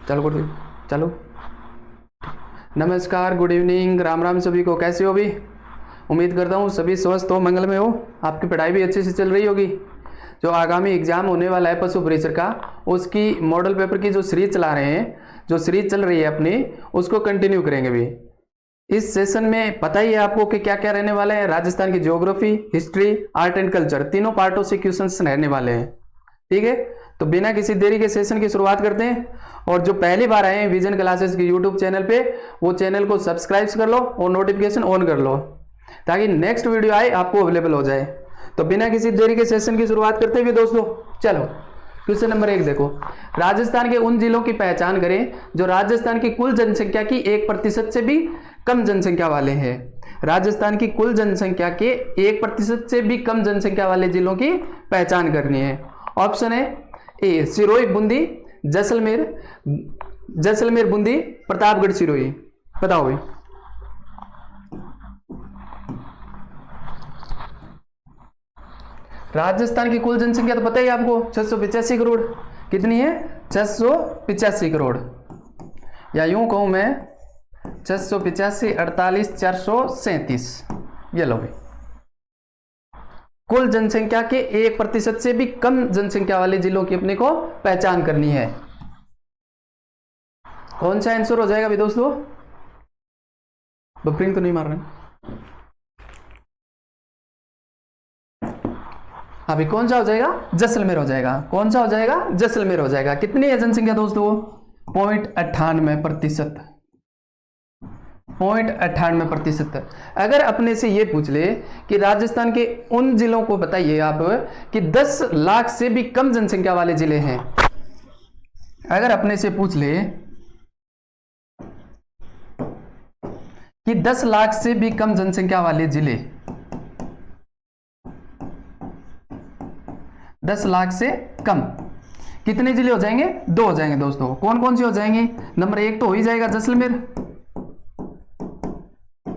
चलो गुड चलो नमस्कार, गुड इवनिंग, राम राम सभी को। कैसे हो? भी उम्मीद करता हूँ सभी स्वस्थ हो, मंगल में हो, आपकी पढ़ाई भी अच्छे से चल रही होगी। जो आगामी एग्जाम होने वाला है पशु परिचर का, उसकी मॉडल पेपर की जो सीरीज चला रहे हैं, जो सीरीज चल रही है अपनी, उसको कंटिन्यू करेंगे भी। इस सेशन में पता ही है आपको कि क्या क्या रहने वाले हैं। राजस्थान की geography, history, art and culture, तीनों पार्टों से क्वेश्चंस रहने वाले हैं। ठीक है, तो बिना किसी देरी के सेशन की शुरुआत करते हैं। और जो पहली बार आए हैं विजन क्लासेस के यूट्यूब चैनल पे, वो चैनल को सब्सक्राइब कर लो और नोटिफिकेशन ऑन कर लो, ताकि नेक्स्ट वीडियो आए आपको अवेलेबल हो जाए। तो बिना किसी देरी के सेशन की शुरुआत करते हुए दोस्तों, चलो क्वेश्चन नंबर 1 देखो। राजस्थान के उन जिलों की पहचान करें जो राजस्थान की कुल जनसंख्या की 1% से भी कम जनसंख्या वाले हैं। राजस्थान की कुल जनसंख्या के 1% से भी कम जनसंख्या वाले जिलों की पहचान करनी है। ऑप्शन है ए सिरोही, बूंदी, जैसलमेर, बूंदी, प्रतापगढ़, सिरोही। बताओ भाई। राजस्थान की कुल जनसंख्या तो पता ही आपको 685 करोड़। कितनी है? 685 करोड़, या यूं कहूं मैं 685, 48, 437। ये लो भाई। कुल जनसंख्या के 1% से भी कम जनसंख्या वाले जिलों की अपने को पहचान करनी है। कौन सा आंसर हो जाएगा भाई दोस्तों? बफरिंग तो नहीं मार रहे? अभी कौन सा हो जाएगा? जैसलमेर हो जाएगा। कौन सा हो जाएगा? जैसलमेर हो जाएगा। कितनी है जनसंख्या दोस्तों? 0.98%। 0.98%। अगर अपने से ये पूछ ले कि राजस्थान के उन जिलों को बताइए आप कि 10 लाख से भी कम जनसंख्या वाले जिले हैं, अगर अपने से पूछ ले कि 10 लाख से भी कम जनसंख्या वाले जिले, 10 लाख से कम कितने जिले हो जाएंगे? 2 हो जाएंगे दोस्तों। कौन कौन से हो जाएंगे? नंबर 1 तो हो ही जाएगा जैसलमेर।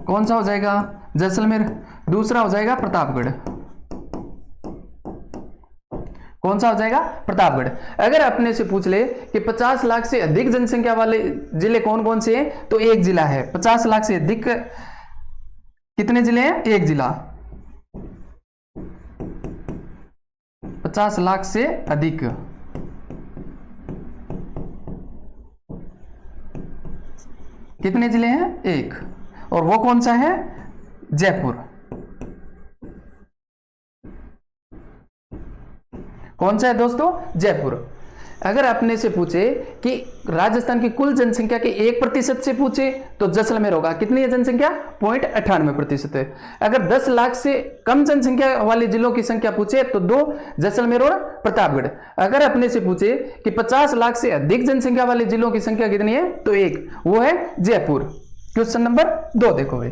कौन सा हो जाएगा? जैसलमेर। दूसरा हो जाएगा प्रतापगढ़। कौन सा हो जाएगा? प्रतापगढ़। अगर अपने से पूछ ले कि 50 लाख से अधिक जनसंख्या वाले जिले कौन कौन से हैं, तो एक जिला है। 50 लाख से अधिक कितने जिले हैं? एक जिला। 50 लाख से अधिक कितने जिले हैं? एक। और वो कौन सा है? जयपुर। कौन सा है दोस्तों? जयपुर। अगर अपने से पूछे कि राजस्थान की कुल जनसंख्या के 1% से पूछे, तो जैसलमेर होगा। कितनी है जनसंख्या? 0.98% है। अगर 10 लाख से कम जनसंख्या वाले जिलों की संख्या पूछे, तो 2, जैसलमेर और प्रतापगढ़। अगर अपने से पूछे कि 50 लाख से अधिक जनसंख्या वाले जिलों की संख्या कितनी है, तो एक, वो है जयपुर। क्वेश्चन नंबर 2 देखो भाई।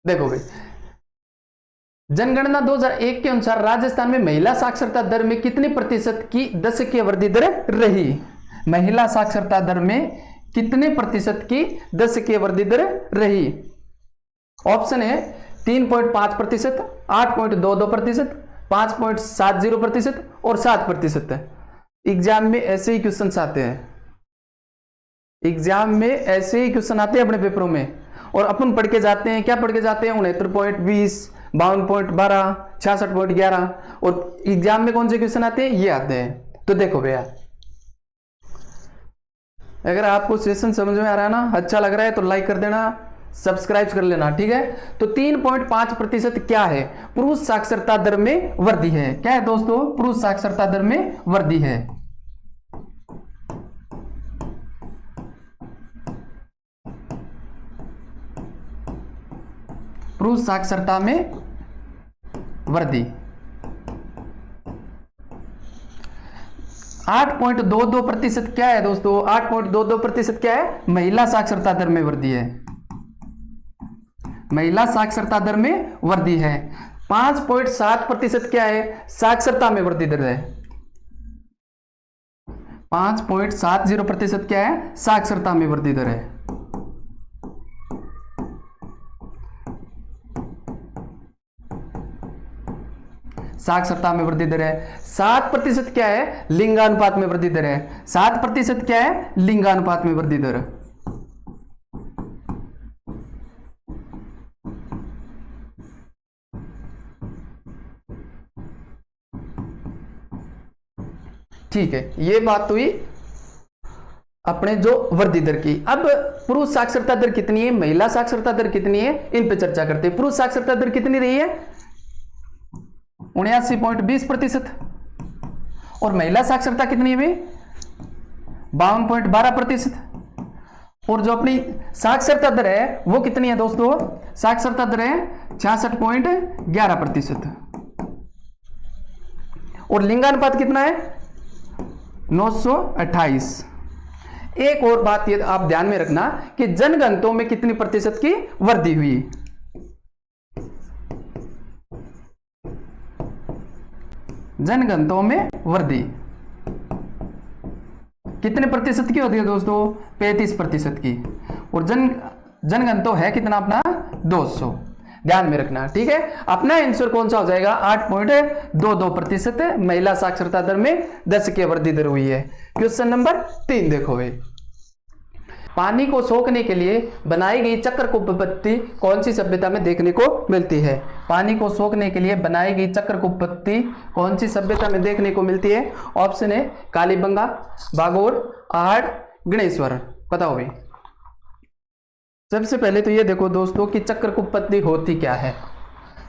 देखो भाई, जनगणना 2001 के अनुसार राजस्थान में महिला साक्षरता दर में कितने प्रतिशत की दशकीय वृद्धि दर रही? महिला साक्षरता दर में कितने प्रतिशत की दशकीय वृद्धि दर रही? ऑप्शन है 3.5%, 8.22%, 5.70% और 7%। एग्जाम में ऐसे ही क्वेश्चन आते हैं। एग्जाम में ऐसे ही क्वेश्चन आते हैं अपने पेपरों में, और अपन पढ़ के जाते हैं। क्या पढ़ के जाते हैं? 69.20, 52.12, 66.11। और एग्जाम में कौन से क्वेश्चन आते हैं? ये आते हैं। तो देखो भैया, अगर आपको सेशन समझ में आ रहा है ना, अच्छा लग रहा है, तो लाइक कर देना, सब्सक्राइब कर लेना। ठीक है, तो 3.5% क्या है? पुरुष साक्षरता दर में वृद्धि है। क्या है दोस्तों? पुरुष साक्षरता दर में वृद्धि है। पुरुष साक्षरता में वृद्धि 8.22% क्या है दोस्तों? 8.22% क्या है? महिला साक्षरता दर में वृद्धि है। महिला साक्षरता दर में वृद्धि है। 5.7% क्या है? साक्षरता में वृद्धि दर है। 5.70% क्या है? साक्षरता में वृद्धि दर है। साक्षरता में वृद्धि दर है। 7% क्या है? लिंगानुपात में वृद्धि दर है। 7% क्या है? लिंगानुपात में वृद्धि दर। ठीक है, ये बात हुई अपने जो वृद्धि दर की। अब पुरुष साक्षरता दर कितनी है, महिला साक्षरता दर कितनी है, इन पे चर्चा करते हैं। पुरुष साक्षरता दर कितनी रही है? 79.20%। और महिला साक्षरता कितनी है भाई? 52.12%। और जो अपनी साक्षरता दर है वो कितनी है दोस्तों? साक्षरता दर है 66.11%। और लिंगानुपात कितना है? 928। एक और बात ये आप ध्यान में रखना कि जनगणतों में कितनी प्रतिशत की वृद्धि हुई। जनगणतों में वृद्धि कितने प्रतिशत की होती है दोस्तों? 35% की। और जनगणतों है कितना अपना? 200। ध्यान में रखना, ठीक है। अपना आंसर कौन सा हो जाएगा? 8.22%। महिला साक्षरता दर में 10 की वृद्धि दर हुई है। क्वेश्चन नंबर 3 देखो भाई। पानी को सोखने के लिए बनाई गई चक्रकूप पत्ती कौन सी सभ्यता में देखने को मिलती है? पानी को सोखने के लिए बनाई गई चक्रकूप पत्ती कौन सी सभ्यता में देखने को मिलती है? ऑप्शन है कालीबंगा, बागोर, आहड़, गणेश्वर। बताओ भाई। सबसे पहले तो ये देखो दोस्तों कि चक्रकूप पत्ती होती क्या है।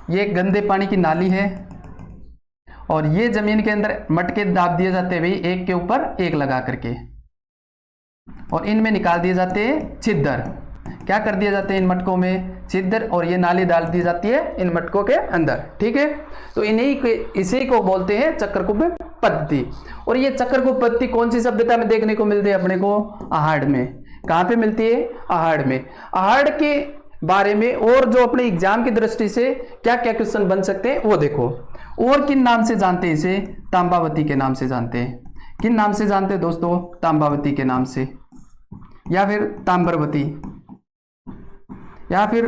ये गंदे पानी की नाली है और ये जमीन के अंदर मटके दाब दिए जाते हैं भाई, एक के ऊपर एक लगा करके, और इनमें निकाल दिए जाते हैं छिद्र। क्या कर दिए जाते हैं इन मटकों में? छिद्र। और ये नाली डाल दी जाती है इन मटकों के अंदर, ठीक है। तो इसी को बोलते हैं चक्रकूप पत्ती। और ये चक्रकूप पत्ती कौन सी सभ्यता में देखने को मिलती है अपने को? आहड़ में। कहां पे मिलती है? आहड़ में। आहड़ के बारे में और जो अपने एग्जाम की दृष्टि से क्या क्या क्वेश्चन बन सकते हैं वो देखो। और किन नाम से जानते हैं इसे? तांबावती के नाम से जानते हैं। किन नाम से जानते हैं दोस्तों? तांबावती के नाम से, या फिर ताम्बरवती, या फिर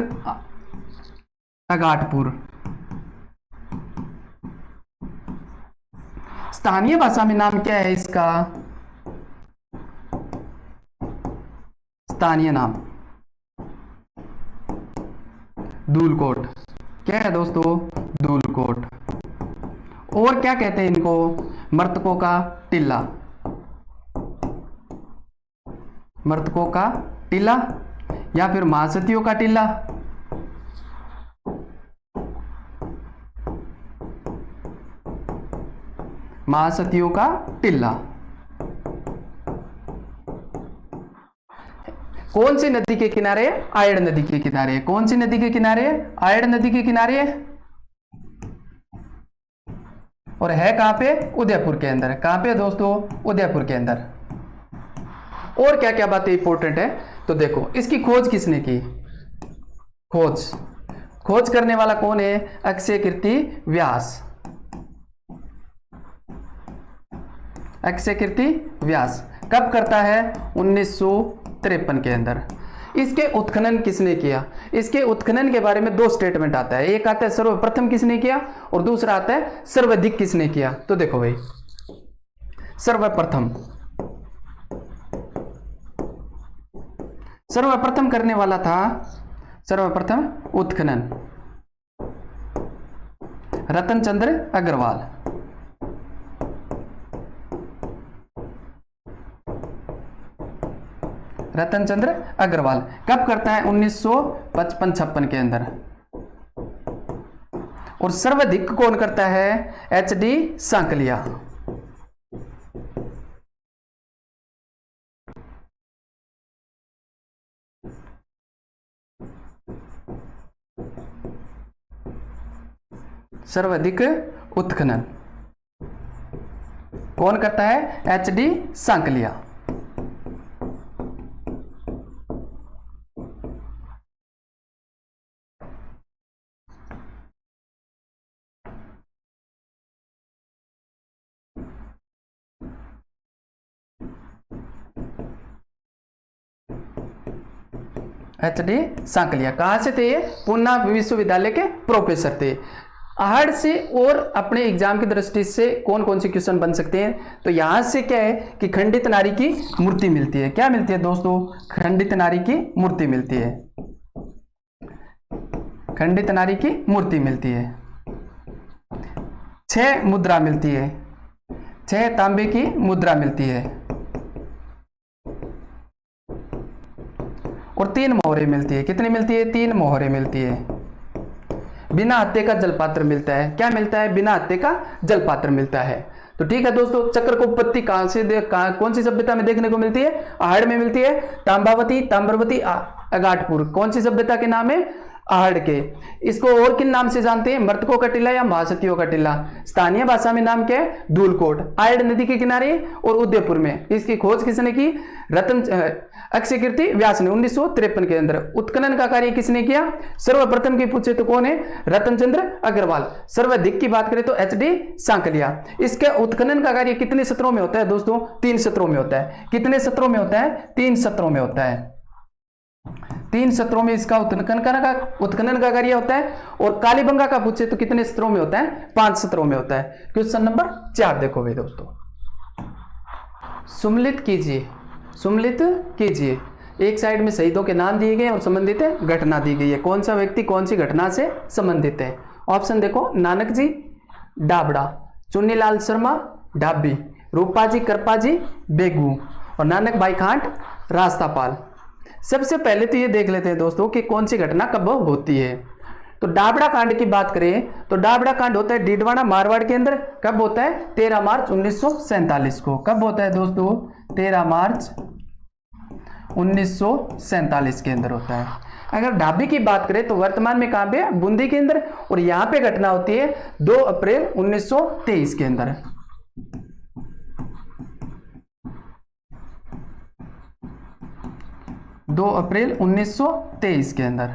अगाटपुर। स्थानीय भाषा में नाम क्या है इसका? स्थानीय नाम धूलकोट। क्या है दोस्तों? धूलकोट। और क्या कहते हैं इनको? मृतकों का टीला। मृतकों का टीला या फिर महासतियों का टीला। महासतियों का टीला। कौन सी नदी के किनारे? आयड़ नदी के किनारे। कौन सी नदी के किनारे? आयड़ नदी के किनारे। और है कहां पे? उदयपुर के अंदर। कहां पे दोस्तों? उदयपुर के अंदर। और क्या क्या बातें इंपॉर्टेंट है तो देखो, इसकी खोज किसने की? खोज करने वाला कौन है? अक्षय कीर्ति व्यास। अक्षय कीर्ति व्यास कब करता है? 1953 के अंदर। इसके उत्खनन किसने किया? इसके उत्खनन के बारे में 2 स्टेटमेंट आता है। एक आता है सर्वप्रथम किसने किया और दूसरा आता है सर्वाधिक किसने किया। तो देखो भाई, सर्वप्रथम करने वाला था सर्वप्रथम उत्खनन रतन चंद्र अग्रवाल। रतन चंद्र अग्रवाल कब करता है? 1955-56 के अंदर। और सर्वाधिक कौन करता है? HD सांकलिया। सर्वाधिक उत्खनन कौन करता है? HD सांकलिया। HD सांकलिया। कहां से थे ये? पूना विश्वविद्यालय के प्रोफेसर थे। आहड़ से और अपने एग्जाम की दृष्टि से कौन कौन से क्वेश्चन बन सकते हैं, तो यहां से क्या है कि खंडित नारी की मूर्ति मिलती है। क्या मिलती है दोस्तों? खंडित नारी की मूर्ति मिलती है। खंडित नारी की मूर्ति मिलती है। 6 मुद्रा मिलती है, 6 तांबे की मुद्रा मिलती है और 3 मोहरे मिलती है। कितनी मिलती है? 3 मोहरे मिलती है। बिना हत्थे का जलपात्र मिलता है। क्या मिलता है? बिना हत्थे का जलपात्र मिलता है। तो ठीक है दोस्तों, चक्र को उत्पत्ति कहां से कौन सी सभ्यता में देखने को मिलती है? आहड़ में मिलती है। तांबावती, ताम्रवती, अगाटपुर कौन सी सभ्यता के नाम है? आहड़ के। इसको और किन नाम से जानते हैं? मृतकों का टीला या महासतियों का टीला। स्थानीय भाषा में नाम क्या है? धूलकोट। आयड़ नदी के किनारे और उदयपुर में। इसकी खोज किसने की? रतन अक्षयकीर्ति व्यास ने 1953 के अंदर। उत्खनन का कार्य किसने किया? सर्वप्रथम की पूछे तो कौन है? रतनचंद्र अग्रवाल। सर्वाधिक की बात करें तो एचडी सांकलिया। इसके उत्खनन का कार्य कितने सत्रों में होता है दोस्तों? 3 सत्रों में होता है। कितने सत्रों में होता है? 3 सत्रों में होता है। 3 सत्रों में इसका उत्खनन का कार्य होता है। और कालीबंगा का पूछे तो कितने सत्रों में होता है? 5 सत्रों में होता है। क्वेश्चन नंबर 4 देखो भाई दोस्तों, सुम्मिलित कीजिए। सुम्मिलित कीजिए। एक साइड में शहीदों के नाम दिए गए और संबंधित घटना दी गई है। कौन सा व्यक्ति कौन सी घटना से संबंधित है? ऑप्शन देखो, नानक जी डाबड़ा, चुन्नीलाल शर्मा डाबी, रूपा जी करपा जी बेगू और नानक भाई खांट रास्तापाल। सबसे पहले तो ये देख लेते हैं दोस्तों कि कौन सी घटना कब होती है। तो डाबड़ा कांड की बात करें तो डाबड़ा कांड होता है डीडवाना मारवाड़ के अंदर। कब होता है? 13 मार्च 1947 को। कब होता है दोस्तों? 13 मार्च 1947 के अंदर होता है। अगर ढाबी की बात करें तो वर्तमान में कहां पे? बूंदी के अंदर। और यहां पे घटना होती है 2 अप्रैल 1923 के अंदर। 2 अप्रैल 1923 के अंदर।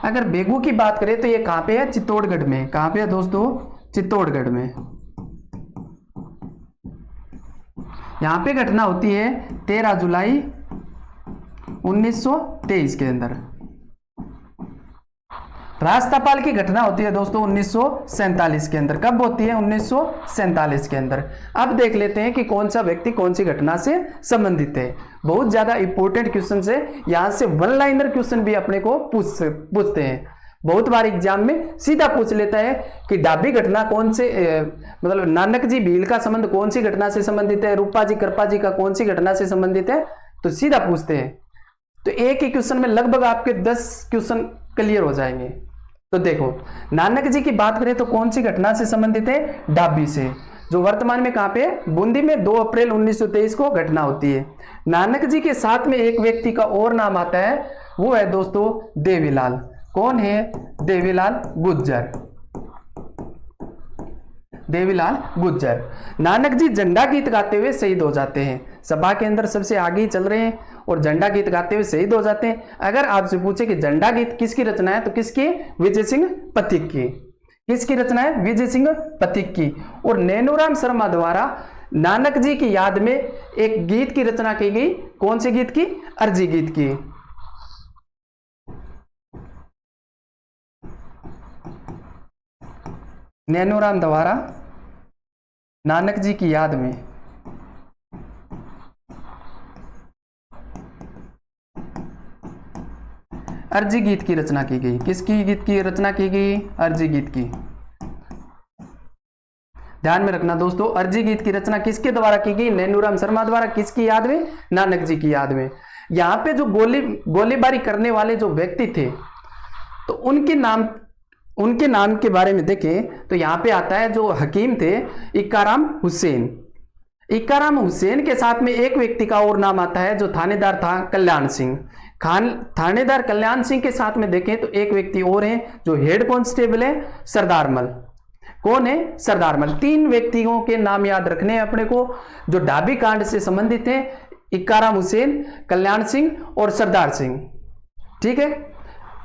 अगर बेगू की बात करें तो ये कहां पे है? चित्तौड़गढ़ में। कहां पे है दोस्तों? चित्तौड़गढ़ में। यहां पे घटना होती है 13 जुलाई 1923 के अंदर। रास्तापाल की घटना होती है दोस्तों 1947 के अंदर। कब होती है? 1947 के अंदर। अब देख लेते हैं कि कौन सा व्यक्ति कौन सी घटना से संबंधित है। बहुत ज्यादा इंपॉर्टेंट क्वेश्चन है। यहां से वन लाइनर क्वेश्चन भी अपने को पूछते हैं। बहुत बार एग्जाम में सीधा पूछ लेता है कि डाबी घटना कौन से मतलब नानक जी भील का संबंध कौन सी घटना से संबंधित है, रूपा जी कृपा जी का कौन सी घटना से संबंधित है, तो सीधा पूछते हैं। तो एक ही क्वेश्चन में लगभग आपके 10 क्वेश्चन क्लियर हो जाएंगे। तो देखो, नानक जी की बात करें तो कौन सी घटना से संबंधित है? डाबी से, जो वर्तमान में कहां पे है? बूंदी में 2 अप्रैल 1923 को घटना होती है। नानक जी के साथ में एक व्यक्ति का और नाम आता है, वो है दोस्तों देवीलाल। कौन है? देवीलाल गुज्जर। देवीलाल गुज्जर। नानक जी झंडा गीत गाते हुए शहीद हो जाते हैं। सभा के अंदर सबसे आगे ही चल रहे हैं और झंडा गीत गाते हुए शहीद हो जाते हैं। अगर आपसे पूछे कि झंडा गीत किसकी रचना है, तो किसकी? विजय सिंह पथिक की। किसकी रचना है? विजय सिंह पथिक की। और नैनूराम शर्मा द्वारा नानक जी की याद में एक गीत की रचना की गई। कौन से गीत की? अर्जी गीत की। नैनूराम द्वारा नानक जी की याद में अर्जी गीत की रचना की गई। किसकी गीत की रचना की गई? अर्जी गीत की। ध्यान में रखना दोस्तों, अर्जी गीत की रचना किसके द्वारा की गई? नैनूराम शर्मा द्वारा। किसकी याद में? नानक जी की याद में। यहां पे जो गोलीबारी करने वाले जो व्यक्ति थे, तो उनके नाम के बारे में देखें तो यहां पे आता है जो हकीम थे इक्काराम हुसैन। इक्काराम हुसैन के साथ में एक व्यक्ति का और नाम आता है जो थानेदार था कल्याण सिंह। थानेदार कल्याण सिंह के साथ में देखें तो एक व्यक्ति और है जो हेड कांस्टेबल है, सरदारमल। कौन है? सरदारमल। 3 व्यक्तियों के नाम याद रखने हैं अपने को जो डाबी कांड से संबंधित हैं। इक्काराम हुसैन, कल्याण सिंह और सरदार सिंह। ठीक है।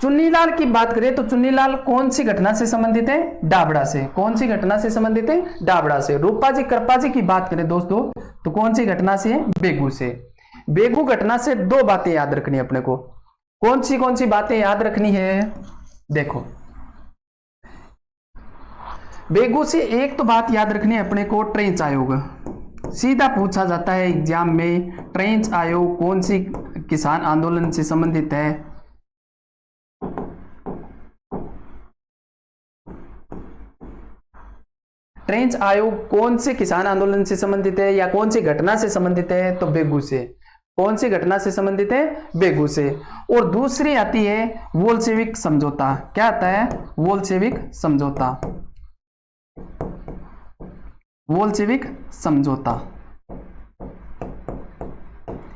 चुन्नीलाल की बात करें तो चुन्नीलाल कौन सी घटना से संबंधित है? डाबड़ा से। कौन सी घटना से संबंधित है? डाबड़ा से। रूपा जी कृपा जी की बात करें दोस्तों तो कौन सी घटना से है? बेगू से। बेगू घटना से 2 बातें याद रखनी है अपने को। कौन सी बातें याद रखनी है? देखो, बेगू से एक तो बात याद रखनी है अपने को, ट्रेंच आयोग सीधा पूछा जाता है एग्जाम में। ट्रेंच आयोग कौन सी किसान आंदोलन से संबंधित है? ट्रेंच आयोग कौन से किसान आंदोलन से संबंधित है या कौन सी घटना से संबंधित है? तो बेगू से। कौन सी घटना से संबंधित है? बेगू से। और दूसरी आती है बोल्शेविक समझौता। क्या आता है? बोल्शेविक समझौता। बोल्शेविक समझौता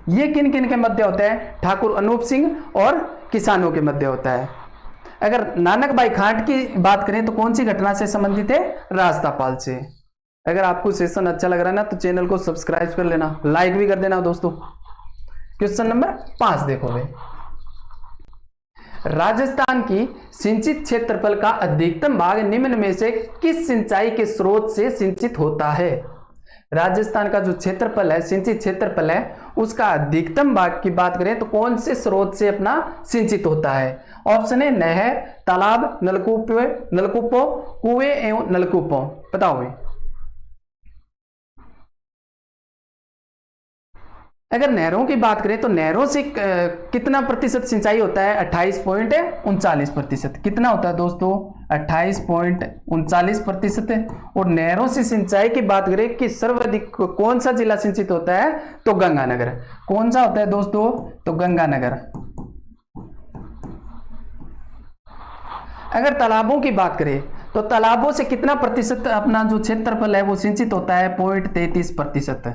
ये किन किन के मध्य होता है? ठाकुर अनूप सिंह और किसानों के मध्य होता है। अगर नानक भाई खाट की बात करें तो कौन सी घटना से संबंधित है? राजतापाल से। अगर आपको सेशन अच्छा लग रहा है ना तो चैनल को सब्सक्राइब कर लेना, लाइक भी कर देना दोस्तों। क्वेश्चन नंबर 5 देखो भाई, राजस्थान की सिंचित क्षेत्रफल का अधिकतम भाग निम्न में से किस सिंचाई के स्रोत से सिंचित होता है? राजस्थान का जो क्षेत्रफल है, सिंचित क्षेत्रफल है, उसका अधिकतम भाग की बात करें तो कौन से स्रोत से अपना सिंचित होता है? ऑप्शन है नहर, तालाब, नलकूपों, कुएं एवं नलकूपों। बताओ भाई। अगर नहरों की बात करें तो नहरों से कितना प्रतिशत सिंचाई होता है? 28.39%। कितना होता है दोस्तों? 28.39%। और नहरों से सिंचाई की बात करें कि सर्वाधिक कौन सा जिला सिंचित होता है? तो गंगानगर। कौन सा होता है दोस्तों? तो गंगानगर। अगर तालाबों की बात करें तो तालाबों से कितना प्रतिशत अपना जो क्षेत्रफल है वो सिंचित होता है? 0.33%।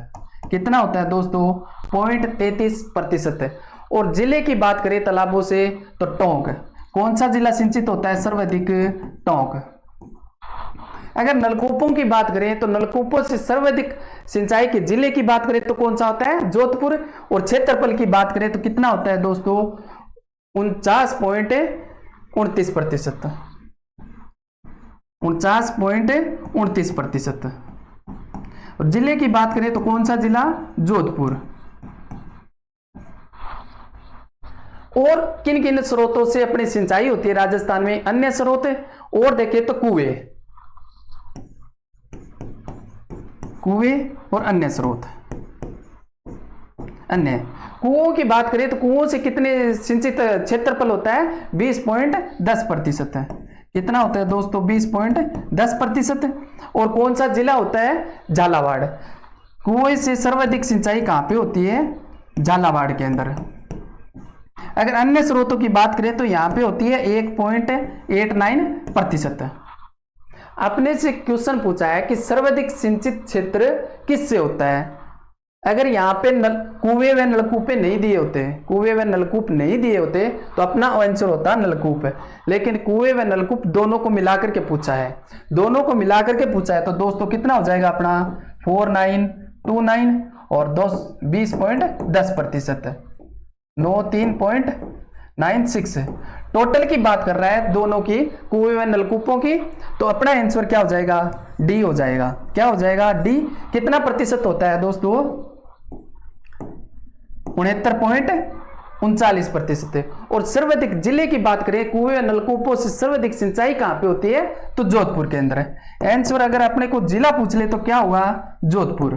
कितना होता है दोस्तों? 0.33%। और जिले की बात करें तालाबों से तो टोंक। कौन सा जिला सिंचित होता है सर्वाधिक? टोंक। अगर नलकूपों की बात करें तो नलकूपों से सर्वाधिक सिंचाई के जिले की बात करें तो कौन सा होता है? जोधपुर। और क्षेत्रफल की बात करें तो कितना होता है दोस्तों? 49.29%। 49.29%। और जिले की बात करें तो कौन सा जिला? जोधपुर। और किन किन स्रोतों से अपनी सिंचाई होती है राजस्थान में? अन्य स्रोत और देखें तो कुएं और अन्य स्रोत। अन्य कुओं की बात करें तो कुओं से कितने सिंचित क्षेत्रफल होता है? 20.10% है। कितना होता है दोस्तों? 20.10%। और कौन सा जिला होता है? झालावाड़। कुएं से सर्वाधिक सिंचाई कहां पे होती है? झालावाड़ के अंदर। अगर अन्य स्रोतों की बात करें तो यहां पे होती है 1.89%। अपने से क्वेश्चन पूछा है कि सर्वाधिक सिंचित क्षेत्र किससे होता है? अगर यहाँ पे कुएं व नलकूप नहीं दिए होते, कुएं व नलकूप नहीं दिए होते तो अपना आंसर होता नलकूप है। लेकिन कुएं व नलकूप दोनों को मिलाकर के पूछा है, दोनों को मिलाकर के पूछा है। तो दोस्तों कितना हो जाएगा अपना? 4929 और 20.10%। 93.96 टोटल की बात कर रहा है दोनों की, कुएं व नलकूपों की। तो अपना आंसर क्या हो जाएगा? डी हो जाएगा। क्या हो जाएगा? डी। कितना प्रतिशत होता है दोस्तों? 69.39%। और सर्वाधिक जिले की बात करें, कुएं व नलकूपों से सर्वाधिक सिंचाई कहां पे होती है? तो जोधपुर के अंदर है। आंसर अगर अपने को जिला पूछ ले तो क्या होगा? जोधपुर।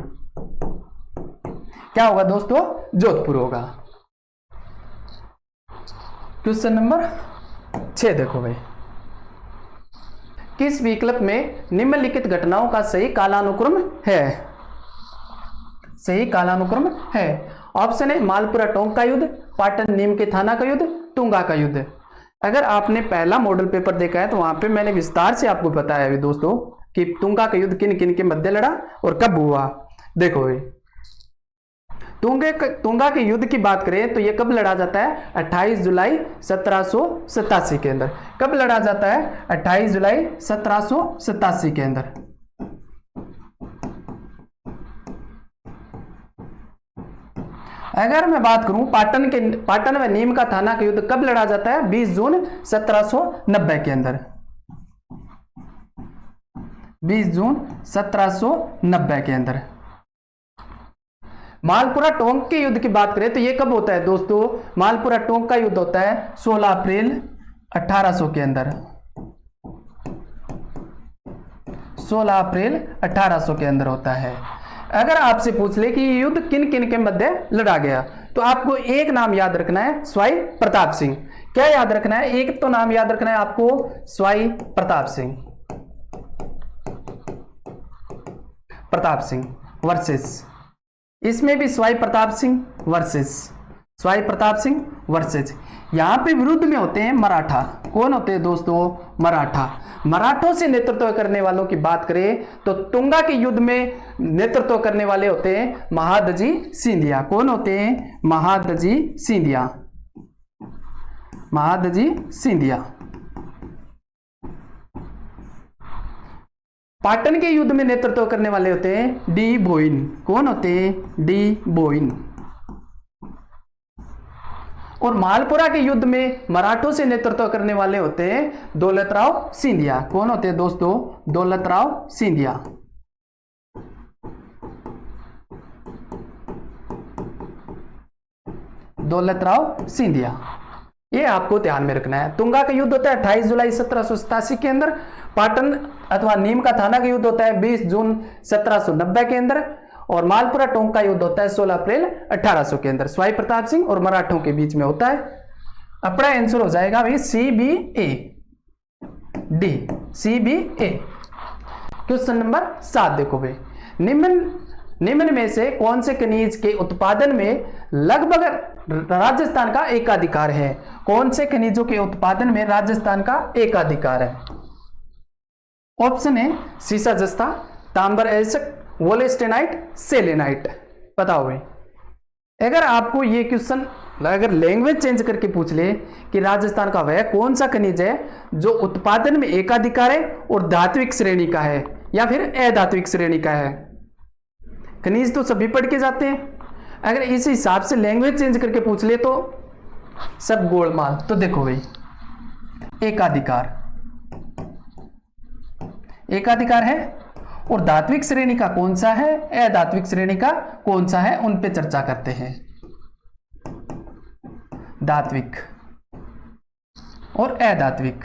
क्या होगा दोस्तों? जोधपुर होगा। क्वेश्चन नंबर 6 देखो भाई, किस विकल्प में निम्नलिखित घटनाओं का सही कालानुक्रम है? सही कालानुक्रम है। ऑप्शन है मालपुरा टोंक का युद्ध, पाटन नीम के थाना का युद्ध, टूंगा का युद्ध। अगर आपने पहला मॉडल पेपर देखा है तो वहां पे मैंने विस्तार से आपको बताया है दोस्तों कि टूंगा का युद्ध किन किन के मध्य लड़ा और कब हुआ। देखो भाई, टूंगा के युद्ध की बात करें तो यह कब लड़ा जाता है? 28 जुलाई 1787 के अंदर। कब लड़ा जाता है? 28 जुलाई 1787 के अंदर। अगर मैं बात करूं पाटन व नीम का थाना का युद्ध कब लड़ा जाता है? 20 जून 1790 के अंदर। 20 जून 1790 के अंदर। मालपुरा टोंक के युद्ध की बात करें तो यह कब होता है दोस्तों? मालपुरा टोंक का युद्ध होता है 16 अप्रैल 1800 के अंदर। 16 अप्रैल 1800 के अंदर होता है। अगर आपसे पूछ ले कि ये युद्ध किन किन के मध्य लड़ा गया, तो आपको एक नाम याद रखना है, स्वाई प्रताप सिंह। क्या याद रखना है? एक तो नाम याद रखना है आपको, स्वाई प्रताप सिंह। प्रताप सिंह वर्सेस, इसमें भी स्वाई प्रताप सिंह वर्सेस, स्वाई प्रताप सिंह वर्सेस। यहां पे विरुद्ध में होते हैं मराठा। कौन होते हैं दोस्तों? मराठा। मराठों से नेतृत्व करने वालों की बात करें तो टुंगा के युद्ध में नेतृत्व करने वाले होते हैं महादजी सिंधिया। कौन होते हैं? महादजी सिंधिया। महादजी सिंधिया। पाटन के युद्ध में नेतृत्व करने वाले होते हैं डी बोइन। कौन होते हैं? डी बोइन। और मालपुरा के युद्ध में मराठों से नेतृत्व करने वाले होते हैं दौलतराव सिंधिया। कौन होते हैं दोस्तों? दौलतराव सिंधिया। दौलतराव सिंधिया, ये आपको ध्यान में रखना है। तुंगा का युद्ध होता है 28 जुलाई 1787 के अंदर। पाटन अथवा नीम का थाना का युद्ध होता है 20 जून 1790 के अंदर। और मालपुरा टोंक का युद्ध होता है 16 अप्रैल 1800 के अंदर। स्वाई प्रताप सिंह और मराठों के बीच में होता है। अपना आंसर हो जाएगा भाई CBA, D, CBA। Question number 7 देखो भाई, निम्न में से कौन से खनिज के उत्पादन में लगभग राजस्थान का एकाधिकार है? कौन से खनिजों के उत्पादन में राजस्थान का एकाधिकार है? ऑप्शन है सीसा जस्ता, तांबर एल्सक, वोलेस्टेनाइट, सेलेनाइट। बताओ भाई, अगर आपको ये क्वेश्चन अगर लैंग्वेज चेंज करके पूछ ले कि राजस्थान का वह कौन सा खनिज है जो उत्पादन में एकाधिकार है और धात्विक श्रेणी का है या फिर अधात्विक श्रेणी का है? खनिज तो सभी पढ़ के जाते हैं, अगर इस हिसाब से लैंग्वेज चेंज करके पूछ ले तो सब गोलमाल। तो देखो भाई, एकाधिकार, एकाधिकार है। और धात्विक श्रेणी का कौन सा है, अधात्विक श्रेणी का कौन सा है, उन पे चर्चा करते हैं। धात्विक और अधात्विक।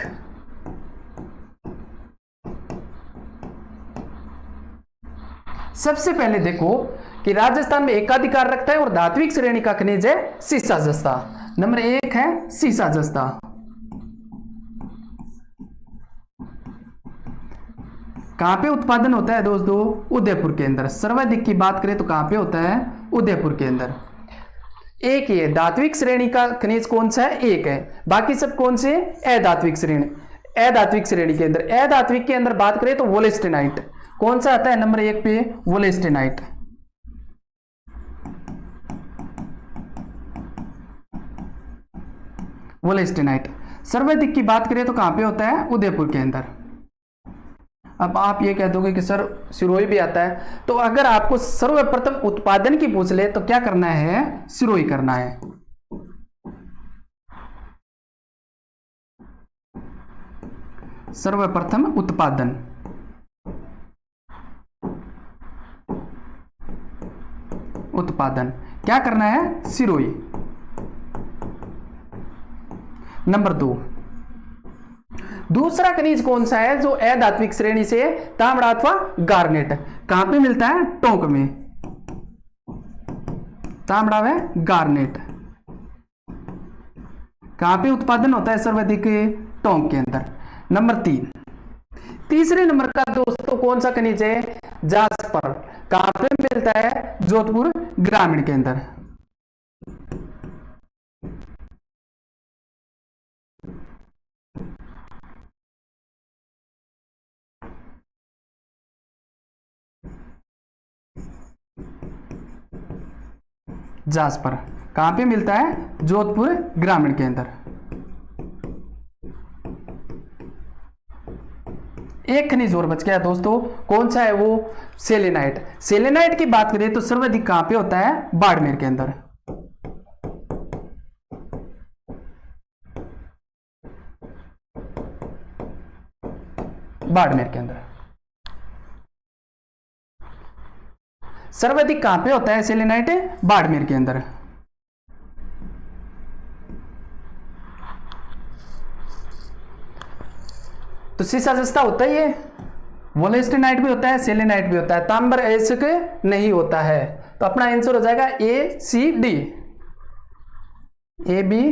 सबसे पहले देखो कि राजस्थान में एकाधिकार रखता है और धात्विक श्रेणी का खनिज है सीसा जस्ता। नंबर 1 है सीसा जस्ता। कहां पे उत्पादन होता है दोस्तों? उदयपुर के अंदर। सर्वाधिक की बात करें तो कहां पे होता है? उदयपुर के अंदर। एक ही है धात्विक श्रेणी का खनिज कौन सा है? एक है। बाकी सब कौन से? अधात्विक श्रेणी, अधात्विक श्रेणी के अंदर। अधात्विक के अंदर बात करें तो वोलेस्टेनाइट कौन सा आता है? नंबर 1 पे वोलेस्टेनाइट। वोलेस्टेनाइट। सर्वाधिक की बात करें तो कहां पे होता है? उदयपुर के अंदर। अब आप ये कह दोगे कि सर सिरोही भी आता है, तो अगर आपको सर्वप्रथम उत्पादन की पूछ ले तो क्या करना है? सिरोही करना है। सर्वप्रथम उत्पादन, उत्पादन क्या करना है? सिरोही। नंबर 2, दूसरा खनिज कौन सा है जो अधात्विक श्रेणी से? तांबड़ा अथवा गार्नेट। कहां पे मिलता है? टोंक में। तांबड़ा व गार्नेट। कहां पे उत्पादन होता है सर्वाधिक? टोंक के अंदर। नंबर 3, तीसरे नंबर का दोस्तों कौन सा खनिज है? जास्पर। कहां पे मिलता है? जोधपुर ग्रामीण के अंदर। जास्पर कहां पे मिलता है? जोधपुर ग्रामीण के अंदर। एक खनिज और बच गया दोस्तों, कौन सा है वो? सेलेनाइट। सेलेनाइट की बात करें तो सर्वाधिक कहां पे होता है? बाड़मेर के अंदर। बाड़मेर के अंदर सर्वाधिक कहां पे होता है सेलेनाइट? बाड़मेर के अंदर। तो सीसा जस्ता होता ही है, वोलेस्टिनाइट भी होता है, सेलेनाइट भी होता है, तांबर अयस्क नहीं होता है। तो अपना आंसर हो जाएगा A C D, A B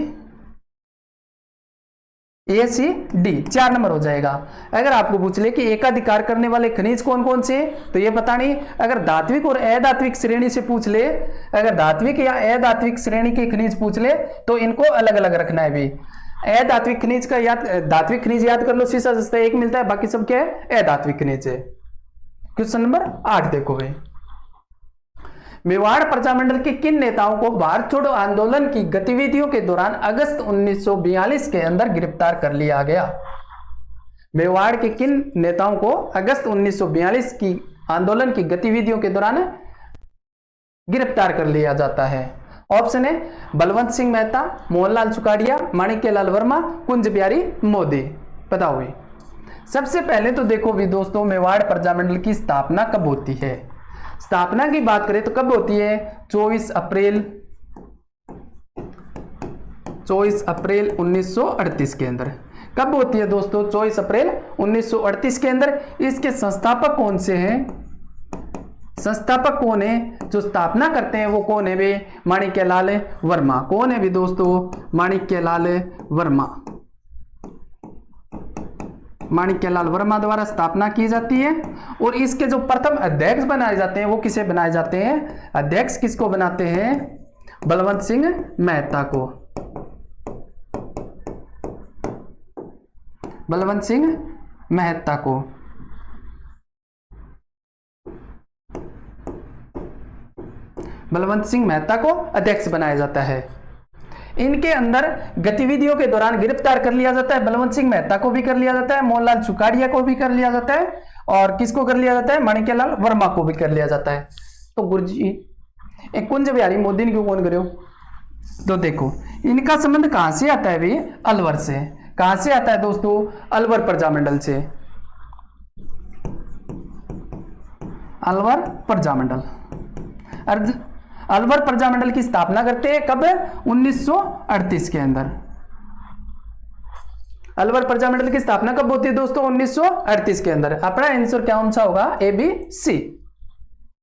A C D, 4 number हो जाएगा। अगर आपको पूछ ले कि एकाधिकार करने वाले खनिज कौन कौन से, तो ये पता नहीं। अगर धात्विक और अधात्विक श्रेणी से पूछ ले, अगर धात्विक या अधात्विक श्रेणी के खनिज पूछ ले तो इनको अलग अलग रखना है भी। अधात्विक खनिज का याद, धात्विक खनिज याद कर लो, सीसा सस्ता एक मिलता है, बाकी सब क्या है अधात्विक खनिज है। क्वेश्चन नंबर 8 देखो भाई, मेवाड़ प्रजामंडल के किन नेताओं को भारत छोड़ो आंदोलन की गतिविधियों के दौरान अगस्त 1942 के अंदर गिरफ्तार कर लिया गया? मेवाड़ के किन नेताओं को अगस्त 1942 की आंदोलन की गतिविधियों के दौरान गिरफ्तार कर लिया जाता है? ऑप्शन है बलवंत सिंह मेहता, मोहनलाल सुखाड़िया, माणिक्यलाल वर्मा, कुंज बिहारी मोदी। बताओ भाई। सबसे पहले तो देखो भी दोस्तों, मेवाड़ प्रजामंडल की स्थापना कब होती है? स्थापना की बात करें तो कब होती है? 24 अप्रैल 1938 के अंदर। कब होती है दोस्तों? 24 अप्रैल 1938 के अंदर। इसके संस्थापक कौन से हैं? संस्थापक कौन है? जो स्थापना करते हैं वो कौन है वे? माणिक्यलाल वर्मा। कौन है भी दोस्तों? माणिक्यलाल वर्मा। माणिक्यलाल वर्मा द्वारा स्थापना की जाती है। और इसके जो प्रथम अध्यक्ष बनाए जाते हैं वो किसे बनाए जाते हैं? अध्यक्ष किसको बनाते हैं? बलवंत सिंह मेहता को। बलवंत सिंह मेहता को। बलवंत सिंह मेहता को अध्यक्ष बनाया जाता है। इनके अंदर गतिविधियों के दौरान गिरफ्तार कर लिया जाता है। बलवंत सिंह मेहता को भी कर लिया जाता है, मोहनलाल सुखाड़िया को भी कर लिया जाता है, और किसको कर लिया जाता है? माणिक्यलाल वर्मा को भी कर लिया जाता है। तो गुरुजी एक कुंज बिहारी मोदी ने क्यों कौन करे? तो देखो इनका संबंध कहां से आता है भाई? अलवर से। कहां से आता है दोस्तों? अलवर प्रजामंडल से। अलवर प्रजामंडल। अलवर प्रजामंडल की स्थापना करते हैं कब? 1938 के अंदर। अलवर प्रजामंडल की स्थापना कब होती है दोस्तों? 1938 के अंदर। अपना आंसर क्या सा होगा? ए बी सी,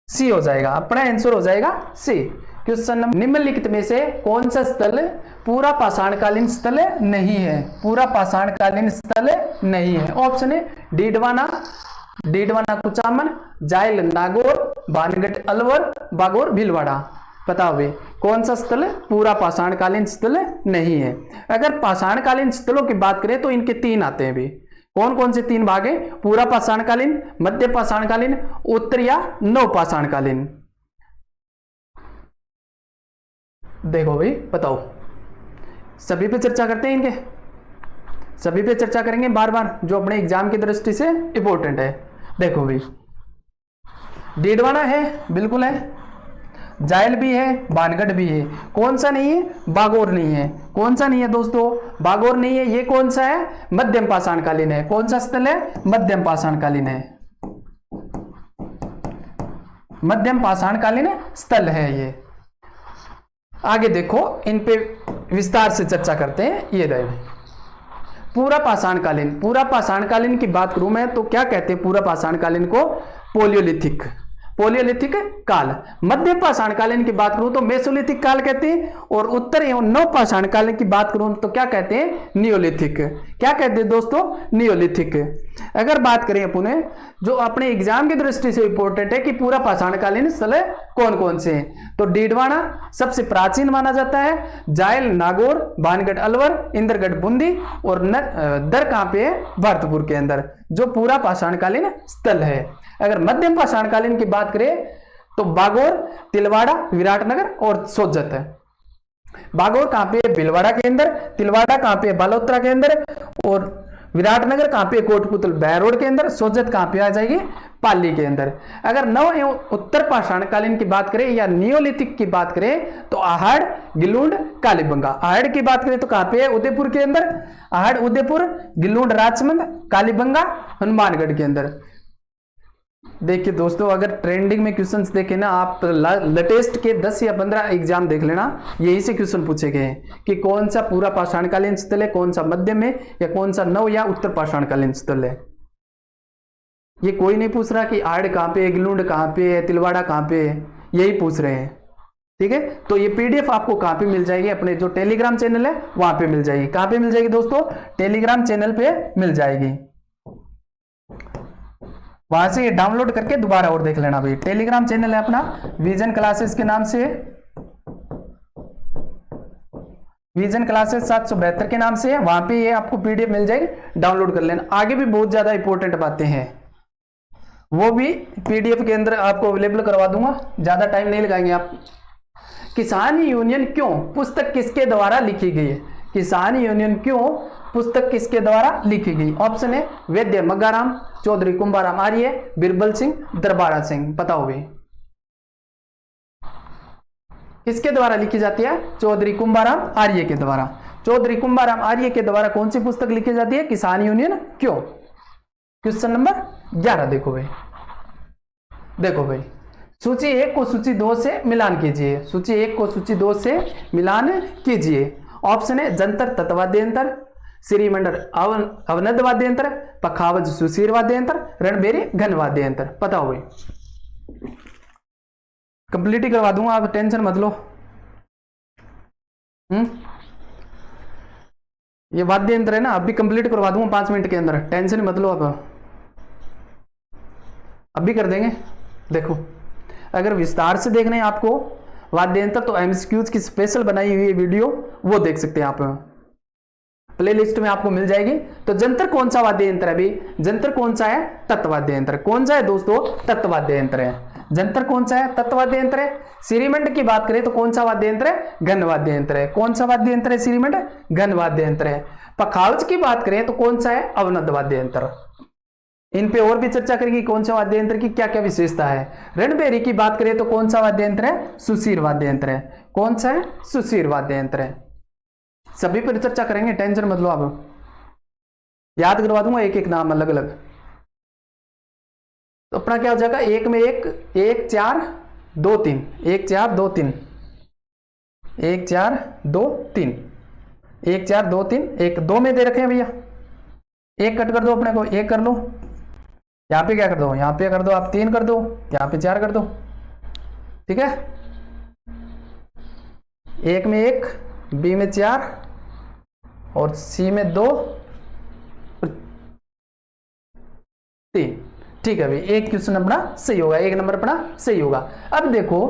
सी हो जाएगा। अपना आंसर हो जाएगा सी। क्वेश्चन नंबर, निम्नलिखित में से कौन सा स्थल पूरा पाषाणकालीन स्थल नहीं है? पूरा पाषाणकालीन स्थल नहीं है। ऑप्शन है डीडवाना, डीडवाना कुचामन, जायल नागौर, बानगढ़ अलवर, बागौर भीलवाड़ा। बताओ भाई कौन सा स्थल पूरा पाषाणकालीन स्थल नहीं है? अगर पाषाणकालीन स्थलों की बात करें तो इनके 3 आते हैं भी। कौन कौन से 3 भाग हैं? पूरा पाषाणकालीन, मध्य पाषाणकालीन, उत्तर या नव पाषाणकालीन। देखो भाई बताओ, सभी पे चर्चा करते हैं, इनके सभी पे चर्चा करेंगे बार बार, जो अपने एग्जाम की दृष्टि से इंपॉर्टेंट है। देखो भाई, डीडवाना है, बिल्कुल है, जायल भी है, बानगढ़ भी है। कौन सा नहीं है? बागौर नहीं है। कौन सा नहीं है दोस्तों? बागौर नहीं है। ये कौन सा है? मध्यम पाषाणकालीन है। कौन सा स्थल है? मध्यम पाषाणकालीन है। मध्यम पाषाणकालीन स्थल है ये। आगे देखो, इन पे विस्तार से चर्चा करते हैं। ये रहे पूरा पाषाणकालीन। पूरा पाषाणकालीन की बात करूं मैं तो क्या कहते हैं पूरा पाषाणकालीन को? पोलियोलिथिक, पोलियोलिथिक काल। मध्य पाषाणकालीन की बात करूं तो मेसोलिथिक काल कहते हैं, और उत्तर एवं नव पाषाणकालीन की बात करूं तो क्या कहते हैं? नियोलिथिक। क्या कहते हैं दोस्तों? नियोलिथिक। अगर बात करें अपने जो अपने एग्जाम की दृष्टि से इंपॉर्टेंट है कि पूरा पाषाणकालीन स्थल कौन कौन से हैं, तो डीडवाना सबसे प्राचीन माना जाता है, जायल नागौर, बानगढ़ अलवर, इंद्रगढ़ बूंदी, और दर कहां पे है? भरतपुर के अंदर, जो पूरा पाषाणकालीन स्थल है। अगर मध्यम पाषाणकालीन की बात करें तो बागौर, तिलवाड़ा, विराटनगर और सोजत है। बागौर कहां पे है? भीलवाड़ा के अंदर। तिलवाड़ा कहां पे है? बालोतरा के अंदर। और विराटनगर कहां पे? कोटपुतल बहरोड के अंदर। सोजत कहां पे आ जाएगी? पाली के अंदर। अगर नव एवं उत्तर पाषाणकालीन की बात करें या नियोलिथिक की बात करें तो आहड़, गिलूंड, कालीबंगा। आहड़ की बात करें तो कहां पे है? उदयपुर के अंदर। आहड़, उदयपुर, गिलूंड राजमंद, कालीबंगा हनुमानगढ़ के अंदर। देखिए दोस्तों, अगर ट्रेंडिंग में क्वेश्चंस देखें ना आप, लेटेस्ट के 10 या 15 एग्जाम देख लेना, यही से क्वेश्चन पूछे गए हैं कि कौन सा पूरा पाषाणकालीन स्थल है, कौन सा मध्य में, या कौन सा नव या उत्तर पाषाणकालीन स्थल है। ये कोई नहीं पूछ रहा कि आड़ कहाँ पे है, गिलुंड कहाँ पे है, तिलवाड़ा कहाँ पे है, यही पूछ रहे हैं। ठीक है, तो ये पीडीएफ आपको कहाँ पे मिल जाएगी, अपने जो टेलीग्राम चैनल है वहां पे मिल जाएगी। कहाँ पे मिल जाएगी दोस्तों, टेलीग्राम चैनल पे मिल जाएगी। वहां से ये डाउनलोड करके दोबारा और देख लेना भाई। टेलीग्राम चैनल है अपना विजन क्लासेस के नाम से, विजन क्लासेस 772 के नाम से है, वहां पे ये आपको पीडीएफ मिल जाएगी, डाउनलोड कर लेना। आगे भी बहुत ज्यादा इंपॉर्टेंट बातें हैं, वो भी पीडीएफ के अंदर आपको अवेलेबल करवा दूंगा, ज्यादा टाइम नहीं लगाएंगे आप। किसान यूनियन क्यों पुस्तक किसके द्वारा लिखी गई है, किसान यूनियन क्यों पुस्तक किसके द्वारा लिखी गई। ऑप्शन है वैद्य मग्गाराम, चौधरी कुंभाराम आर्य, बिरबल सिंह, दरबारा सिंह। पता हो गई किसके द्वारा लिखी जाती है, चौधरी कुंभाराम आर्य के द्वारा। चौधरी कुंभाराम आर्य के द्वारा कौन सी पुस्तक लिखी जाती है, किसान यूनियन क्यों। क्वेश्चन नंबर 11 देखो भाई, देखो भाई सूची 1 को सूची 2 से मिलान कीजिए, सूची 1 को सूची 2 से मिलान कीजिए। ऑप्शन है जंतर तत्वाद्यंतर, श्रीमंडल अवनद वाद्यंत्र, पखावज सुशीर वाद्यंत्र, रणबेरी घन वाद्यंत्र। पता हो भाई, कंप्लीट ही करवा दूंगा, आप टेंशन मत लो। ये वाद्य यंत्र है ना, अभी कंप्लीट करवा दूंगा 5 मिनट के अंदर, टेंशन मत लो आप, अभी कर देंगे। देखो अगर विस्तार से देखना है आपको वाद्य यंत्र, तो एमसीक्यूज की स्पेशल बनाई हुई वीडियो वो देख सकते हैं आप, प्ले लिस्ट में आपको मिल जाएगी। तो जंतर कौन सा वाद्य यंत्र है अभी, जंतर कौन सा है, तत्वाद्य यंत्र। कौन सा है दोस्तों, तत्वाद्य यंत्र है। जंतर कौन सा है, तत्वाद्य यंत्र है। श्रीमंड की बात करें तो कौन सा वाद्य यंत्र है, घन वाद्य यंत्र है। कौन सा वाद्य यंत्र है, श्रीमंड घन वाद्य यंत्र है। पखावज की बात करें तो कौन सा है, अवनद वाद्य यंत्र। इन पे और भी चर्चा करेंगे कौन सा वाद्य यंत्र की क्या क्या विशेषता है। रणबेरी की बात करें तो कौन सा वाद्य यंत्र है, सुशीर वाद्य यंत्र है। कौन सा है, सुशीर वाद्य यंत्र है। सभी पर चर्चा करेंगे, टेंशन मत लो आप, याद करवा दूंगा एक एक नाम अलग अलग। तो अपना क्या हो जाएगा, 1 में 1, 1 4 2 3, 1 4 2 3, 1 4 2 3, 1 4 2 3, 1 2 में दे रखे हैं भैया, 1 कट कर दो अपने को, 1 कर लो। यहाँ पे क्या कर दो, यहाँ पे कर दो आप 3 कर दो, यहाँ पे 4 कर दो। ठीक है, 1 में 1, बी में 4 और सी में 2 3। ठीक है भाई, एक क्वेश्चन अपना सही होगा, एक नंबर अपना सही होगा। अब देखो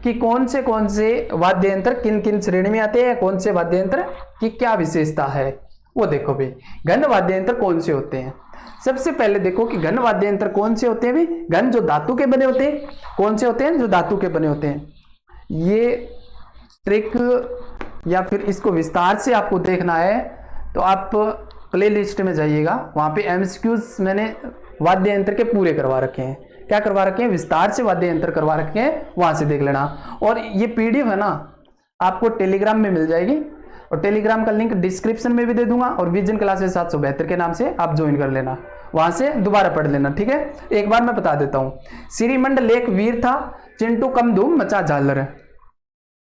कि कौन से वाद्य यंत्र किन किन श्रेणी में आते हैं, कौन से वाद्य यंत्र की क्या विशेषता है वो देखो भाई। घन वाद्य यंत्र कौन से होते हैं, सबसे पहले देखो कि घन वाद्य यंत्र कौन से होते हैं भाई। घन जो धातु के बने होते हैं, कौन से होते हैं, जो धातु के बने होते हैं। ये ट्रिक या फिर इसको विस्तार से आपको देखना है तो आप प्ले लिस्ट में जाइएगा, वहां पे एमसीक्यूज मैंने वाद्य यंत्र के पूरे करवा रखे हैं। क्या करवा रखे हैं, विस्तार से वाद्य यंत्र करवा रखे हैं, वहां से देख लेना। और ये पीडीएफ है ना, आपको टेलीग्राम में मिल जाएगी, और टेलीग्राम का लिंक डिस्क्रिप्शन में भी दे दूंगा, और विजन क्लासेस 772 के नाम से आप ज्वाइन कर लेना, वहां से दोबारा पढ़ लेना। ठीक है, एक बार मैं बता देता हूं। श्रीमंड लेख वीर था, चिंटू कम धूम मचा झालर।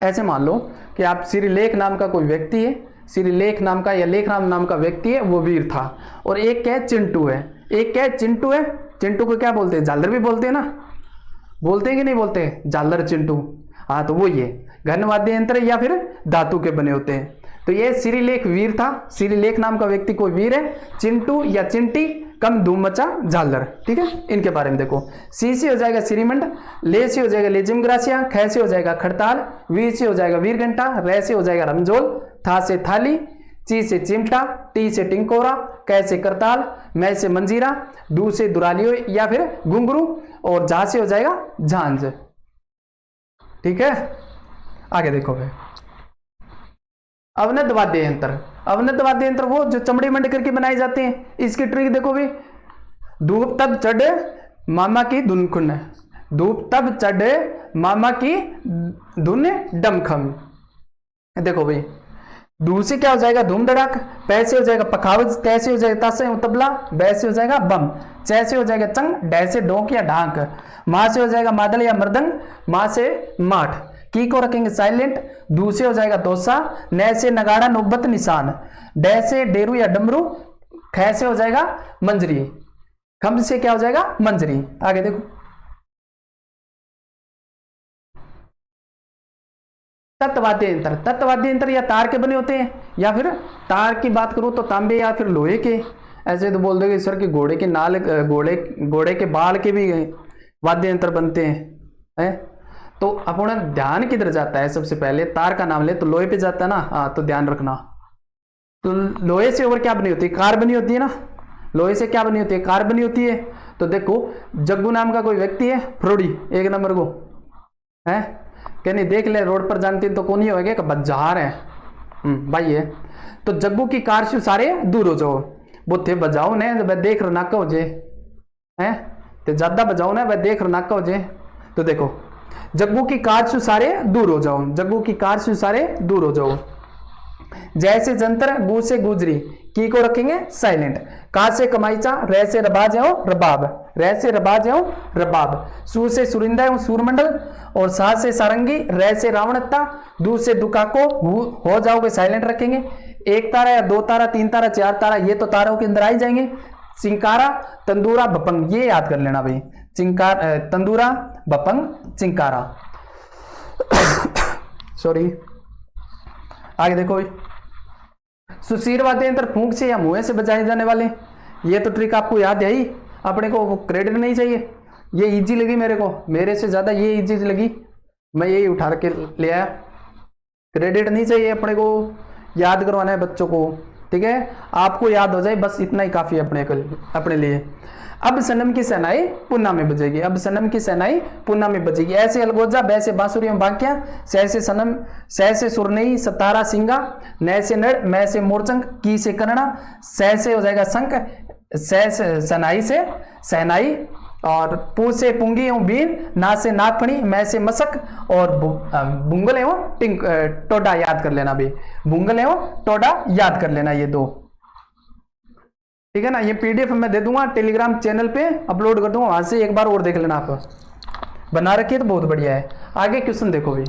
ऐसे मान लो कि आप श्रीलेख नाम का कोई व्यक्ति है, श्रीलेख नाम का या लेखराम नाम का व्यक्ति है, वो वीर था। और एक क्या है, चिंटू है। एक क्या है, चिंटू है। चिंटू को क्या बोलते हैं, झालर भी बोलते हैं ना, बोलते हैं कि नहीं बोलते, झालर चिंटू। हाँ, तो वो ये घन वाद्य यंत्र या फिर धातु के बने होते हैं। तो ये श्रीलेख वीर था, श्रीलेख नाम का व्यक्ति कोई वीर है। चिंटू या चिंटी कम धूम मचा झालर। ठीक है, इनके बारे में देखो। सी से हो जाएगा श्रीमंड, ले से हो जाएगा लेजिम ग्रासिया, ख से हो जाएगा खड़ताल, वीर से हो जाएगा वीर घंटा, रे से हो जाएगा रमजोल, था से थाली, ची से चिमटा, टी से टिंकोरा, कै से करताल, मैं से मंजीरा, दू से दुरालियो या फिर घुंघरू, और जा से हो जाएगा झांझ। ठीक है, आगे देखो भाई। अवनद वाद्य यंत्र, अवनद वाद्य यंत्र वो जो चमड़ी मंड करके बनाए जाते हैं। इसकी ट्रिक देखो भाई। धूप तब चढ़े मामा की धुन खुन, धूप तब चढ़े मामा की धुन डमखम। देखो भाई, धू से क्या हो जाएगा, धूम धड़ाक, पै से हो जाएगा पखावज, तै से हो जाएगा तासे तबला, बै से हो जाएगा बम, चे से हो जाएगा चंग, डै से डोंक या ढांक, माँ से हो जाएगा मादल या मृदंग, माँ से माठ, की को रखेंगे साइलेंट, दू से हो जाएगा दोसा, नै से नगाड़ा नौबत निशान, डै से डेरू या डमरू, ख से हो जाएगा मंजरी। खम्भ से क्या हो जाएगा, मंजरी। आगे देखो, तत्वाद्य यंत्र, तत्वाद्य यंत्र या तार के बने होते हैं, या फिर तार की बात करूं तो तांबे या फिर लोहे के। ऐसे तो बोल दोगे सर कि घोड़े के नाल, घोड़े के बाल के भी वाद्य यंत्र बनते हैं। तो अपना ध्यान किधर जाता है, सबसे पहले तार का नाम ले तो लोहे पे जाता है ना। हाँ, तो ध्यान रखना। तो लोहे से और क्या बनी होती है, कार बनी होती है ना। लोहे से क्या बनी होती है, कार बनी होती है। तो देखो जग्गू नाम का कोई व्यक्ति है, फ्रोडी एक नंबर को है, कहनी देख ले रोड पर जानती तो कौन ही होगा कि बजार है भाई है। तो जग्गू की कार से सारे दूर हो जाओ, बुथे बजाओ ने वह देख रहा नाका हो जे है, तो ज्यादा बजाओ ना वह देख रहा नाका हो जे। तो देखो जग्गू की कार से सारे दूर हो जाओ, जग्गू की कार से सारे दूर हो जाओ। जैसे जंतर, गु से गुजरी, की को रखेंगे साइलेंट। का से कमाईचा, रे से रबाज है रबाब, रे से रबाज है रबाब। सू से सुरिंदा है सूरमंडल, और सा से सारंगी, रे से रावणत्ता, दू से दुकाको, हो जाओगे साइलेंट रखेंगे। एक तारा या दो तारा, तीन तारा, चार तारा, ये तो तारों के अंदर आई जाएंगे। चिंकारा, तंदूरा, बपंग, ये याद कर लेना भाई। चिंकार, तंदूरा, बपंग, चिंकारा। सॉरी, आगे देखो भाई, सुशीर वाद्य यंत्र फूंक से या मुंह से बजाए जाने वाले। ये तो ट्रिक आपको याद है ही, अपने को क्रेडिट नहीं चाहिए। ये इजी लगी मेरे को, मेरे से ज्यादा ये इजी लगी, मैं यही उठा के ले आया। क्रेडिट नहीं चाहिए, अपने को याद करवाना है बच्चों को, ठीक है। आपको याद हो जाए बस इतना ही काफी है अपने लिए। अब सनम की सहनाई पुन्ना में बजेगी, अब सनम की सहनाई पुन्ना में बजेगी। ऐसे अलगोजा, बैसे बांसुरी में बांकिया, सैसे सनम, सैसे सुरनई, सतारा सिंगा, नै से नड़, मै से मोरचंग, की से करना, सै से हो जाएगा संक, सै से सनाई से सहनाई, और पू से पुंगी एवं बीन, ना से नागफणी, मैं से मसक, और बुंगल एवं टोडा याद कर लेना भी, बुंगल एवं टोडा याद कर लेना, ये दो, ठीक है ना। ये पीडीएफ मैं दे दूंगा, टेलीग्राम चैनल पे अपलोड कर दूंगा, वहां से एक बार और देख लेना। आप बना रखिए तो बहुत बढ़िया है। आगे क्वेश्चन देखो भाई,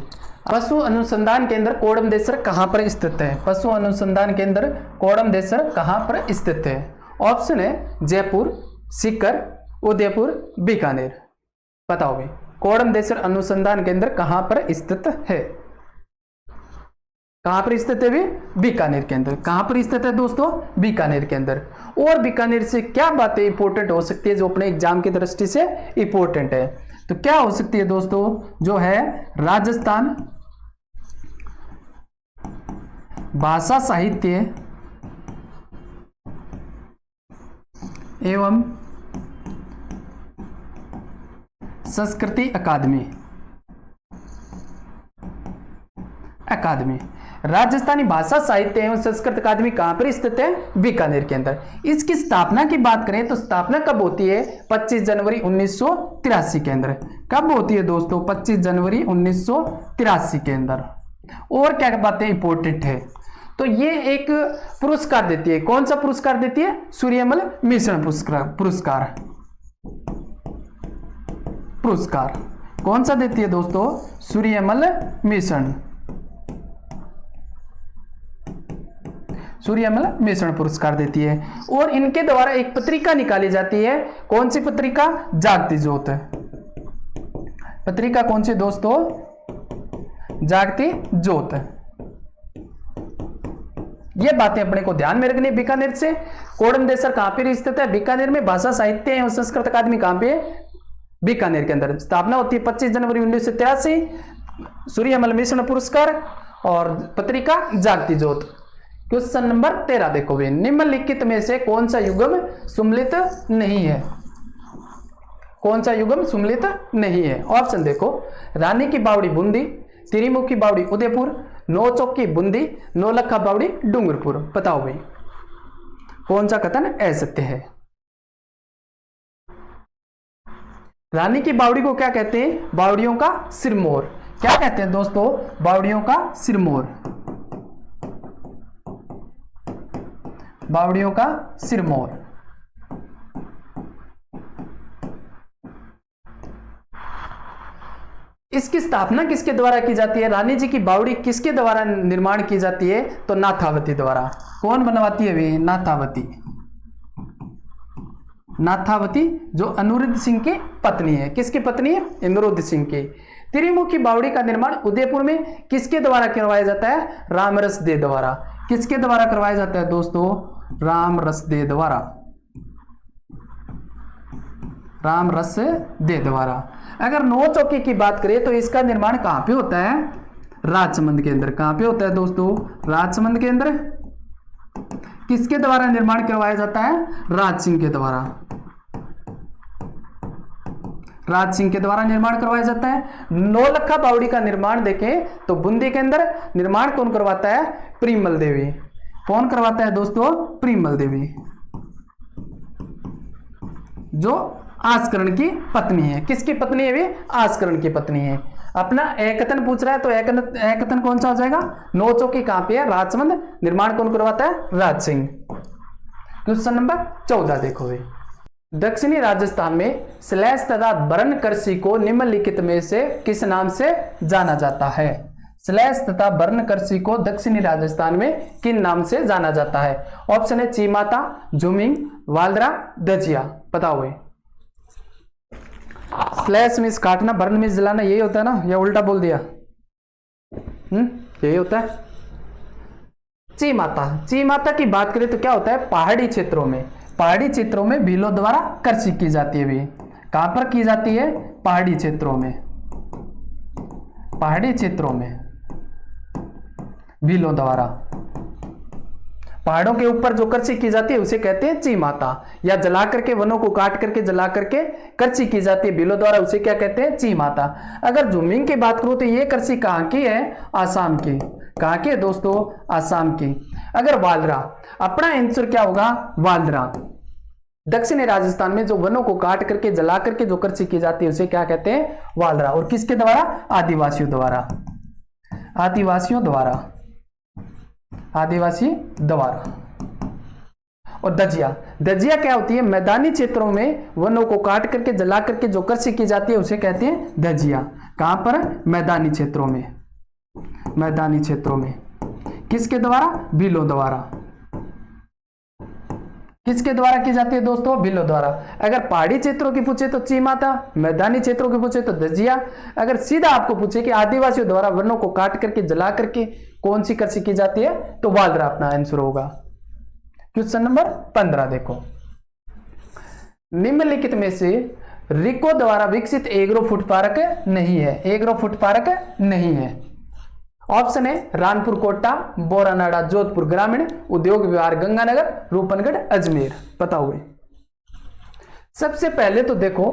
पशु अनुसंधान केंद्र कोडमदेसर कहां पर स्थित है, पशु अनुसंधान केंद्र कोडमदेसर कहां पर स्थित है। ऑप्शन है जयपुर, सीकर, उदयपुर, बीकानेर। बताओ भाई कोडमदेसर अनुसंधान केंद्र कहां पर स्थित है, कहां पर स्थित है भी, बीकानेर के अंदर। कहां पर स्थित है दोस्तों, बीकानेर के अंदर। और बीकानेर से क्या बातें इंपॉर्टेंट हो सकती है जो अपने एग्जाम की दृष्टि से इंपॉर्टेंट है, तो क्या हो सकती है दोस्तों, जो है राजस्थान भाषा साहित्य एवं संस्कृति अकादमी, राजस्थानी भाषा साहित्य एवं संस्कृत अकादमी कहां पर स्थित है, बीकानेर के अंदर। इसकी स्थापना की बात करें तो स्थापना कब होती है, 25 जनवरी 1983 के अंदर। कब होती है दोस्तों, 25 जनवरी 1983 के अंदर। और क्या बातें इंपॉर्टेंट है, तो ये एक पुरस्कार देती है, कौन सा पुरस्कार देती है, सूर्यमल मिश्रण पुरस्कार, कौन सा देती है दोस्तों, सूर्यमल मिश्रण पुरस्कार देती है। और इनके द्वारा एक पत्रिका निकाली जाती है, कौन सी पत्रिका, जागती ज्योत। पत्रिका कौन सी दोस्तों, जागती ज्योत। ये बातें अपने को ध्यान में रखनी। बीकानेर से कोडमदेसर कहां पर स्थित है, बीकानेर में। भाषा साहित्य एवं संस्कृत अकादमी कहां पे, बीकानेर के अंदर। स्थापना होती है 25 जनवरी 1983, सूर्यमल मिश्रण पुरस्कार, और पत्रिका जागती ज्योत। क्वेश्चन नंबर 13 देखो भाई, निम्नलिखित में से कौन सा युग्म सम्मिलित नहीं है, कौन सा युग्म सम्मिलित नहीं है। ऑप्शन देखो, रानी की बावड़ी बूंदी, त्रिमुखी बावड़ी उदयपुर, नौचौकी बूंदी, नौलखा बावड़ी डूंगरपुर। बताओ भाई कौन सा कथन असत्य है। रानी की बावड़ी को क्या कहते हैं, बावड़ियों का सिरमौर। क्या कहते हैं दोस्तों, बावड़ियों का सिरमौर, बावड़ियों का सिरमौर। इसकी स्थापना किसके द्वारा की जाती है, रानी जी की बावड़ी किसके द्वारा निर्माण की जाती है, तो नाथावती द्वारा। कौन बनवाती है वे, नाथावती। नाथावती, जो अनिरुद्ध सिंह की पत्नी है। किसकी पत्नी है? अनिरुद्ध सिंह की। त्रिमुखी बावड़ी का निर्माण उदयपुर में किसके द्वारा करवाया जाता है? रामरस दे द्वारा। किसके द्वारा करवाया जाता है दोस्तों? रामरस दे द्वारा। रामरस दे द्वारा। अगर नौ चौकी की बात करें तो इसका निर्माण कहां पे होता है? राजसमंद के अंदर। कहां पे होता है दोस्तों? राजसमंद के अंदर। किसके द्वारा निर्माण करवाया जाता है? राज सिंह के द्वारा। राज सिंह के द्वारा निर्माण करवाया जाता है। नौलखा बावड़ी का निर्माण देखें तो बूंदी के अंदर निर्माण कौन करवाता है? परिमल देवी। कौन करवाता है दोस्तों? परिमल देवी, जो आस्करण की पत्नी है। किसकी पत्नी है? भी आस्करण की पत्नी है। अपना एकतन पूछ रहा है तो एकतन कौन सा हो जाएगा? नौ चौकी कहां पे है? राजसमंद। निर्माण कौन करवाता है? राज सिंह। क्वेश्चन नंबर 14 देखो भाई। दक्षिणी राजस्थान में श्लेष तथा वर्ण कृषि को निम्नलिखित में से किस नाम से जाना जाता है? श्लेष तथा वर्ण कृषि को दक्षिणी राजस्थान में किन नाम से जाना जाता है? ऑप्शन है चीमाता, झुमिंग, वालद्रा, दजिया। बताओ भाई। स्लैश में काटना, वर्ण में जलाना, यही होता है ना, या उल्टा बोल दिया? यही होता है। चीमाता। चीमाता की बात करें तो क्या होता है? पहाड़ी क्षेत्रों में, पहाड़ी क्षेत्रों में भीलों द्वारा कृषि की जाती है। भी कहां पर की जाती है? पहाड़ी क्षेत्रों में। पहाड़ी क्षेत्रों में भीलों द्वारा, पहाड़ों के ऊपर जो कृषि की जाती है उसे कहते हैं चीमाता। या जला करके, वनों को काट करके जला करके कृषि की जाती है भीलों द्वारा, उसे क्या कहते हैं? चीमाता। अगर झुमिंग की बात करूं तो ये कृषि कहां की है? आसाम की। कहां की है दोस्तों? आसाम की। अगर वालद्रा, अपना आंसर क्या होगा? वालद्रा। दक्षिणी राजस्थान में जो वनों को काट करके जला करके जो कृषि की जाती है उसे क्या कहते हैं? वालद्रा। और किसके द्वारा? आदिवासियों द्वारा। आदिवासियों द्वारा। आदिवासी द्वारा। और दजिया। दजिया क्या होती है? मैदानी क्षेत्रों में वनों को काट करके जला करके जो कृषि की जाती है उसे कहते हैं दजिया। कहां पर? मैदानी क्षेत्रों में। मैदानी क्षेत्रों में। किसके द्वारा? भीलों द्वारा। किसके द्वारा की जाती है दोस्तों? भीलों द्वारा। अगर पहाड़ी क्षेत्रों की पूछे तो चीमाता, मैदानी क्षेत्रों की पूछे तो दजिया। अगर सीधा आपको पूछे कि आदिवासियों द्वारा वनों को काट करके जला करके कौन सी कृषि की जाती है तो वालद्रा अपना आंसर होगा। क्वेश्चन नंबर 15 देखो। निम्नलिखित में से रिको द्वारा विकसित एग्रो फूड पार्क नहीं है। एग्रो फूड पार्क नहीं है। ऑप्शन है रानपुर कोटा, बोरानाडा जोधपुर ग्रामीण, उद्योग विहार गंगानगर, रूपनगढ़ अजमेर। बताओ भाई। सबसे पहले तो देखो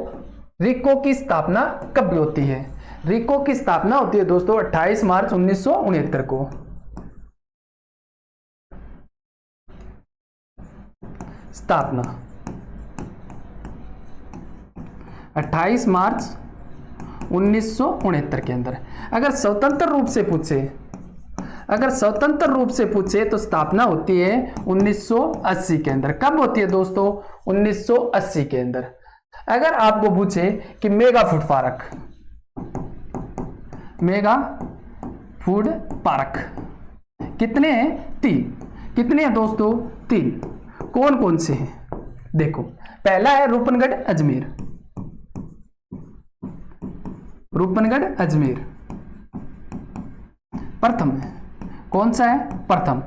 रिको की स्थापना कब होती है? रिको की स्थापना होती है दोस्तों 28 मार्च 1969 को। स्थापना 28 मार्च 1969 के अंदर। अगर स्वतंत्र रूप से पूछे, अगर स्वतंत्र रूप से पूछे तो स्थापना होती है 1980 के अंदर। कब होती है दोस्तों? 1980 के अंदर। अगर आपको पूछे कि mega food park, mega food park कितने हैं? 3। कितने हैं दोस्तों? 3। कौन कौन से हैं? देखो, पहला है रूपनगढ़ अजमेर। रूपनगढ़ अजमेर प्रथम है। कौन सा है? प्रथम।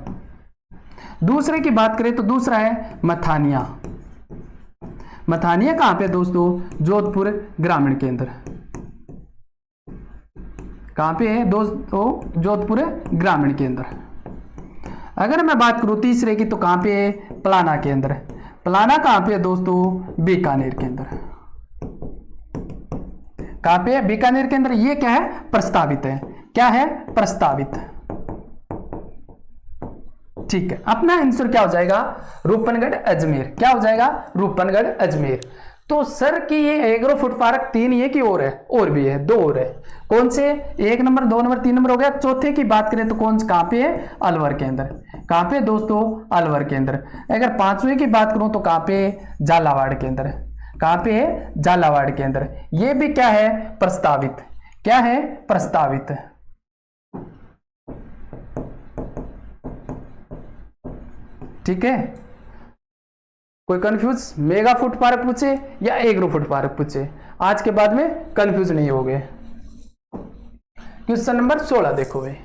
दूसरे की बात करें तो दूसरा है मथानिया। मथानिया कहां पे दोस्तों? जोधपुर ग्रामीण के अंदर। कहां पे है दोस्तों? जोधपुर ग्रामीण के अंदर। अगर मैं बात करूं तीसरे की तो कहां पे है? पलाना के अंदर। पलाना कहां पे है दोस्तों? बीकानेर के अंदर। कहां पे है? बीकानेर के अंदर। ये क्या है? प्रस्तावित है। क्या है? प्रस्तावित। ठीक है, अपना आंसर क्या हो जाएगा? रूपनगढ़ अजमेर। क्या हो जाएगा? रूपनगढ़ अजमेर। तो सर की ये एग्रो फूड पार्क 3 ही है कि और है? और भी है, 2 और है। कौन से? 1 नंबर, 2 नंबर, 3 नंबर हो गया। चौथे की बात करें तो कौन कहां पे है? अलवर के अंदर। कहां पे दोस्तों? अलवर के अंदर। अगर 5वें की बात करूं तो कहां पे? झालावाड़ के अंदर। कहां पे है? झालावाड़ के अंदर। ये भी क्या है? प्रस्तावित। क्या है? प्रस्तावित। ठीक है। कोई कंफ्यूज मेगा फूड पार्क पूछे या एग्रो फूड पार्क पूछे, आज के बाद में कंफ्यूज नहीं हो गए। क्वेश्चन नंबर 16 देखो भाई,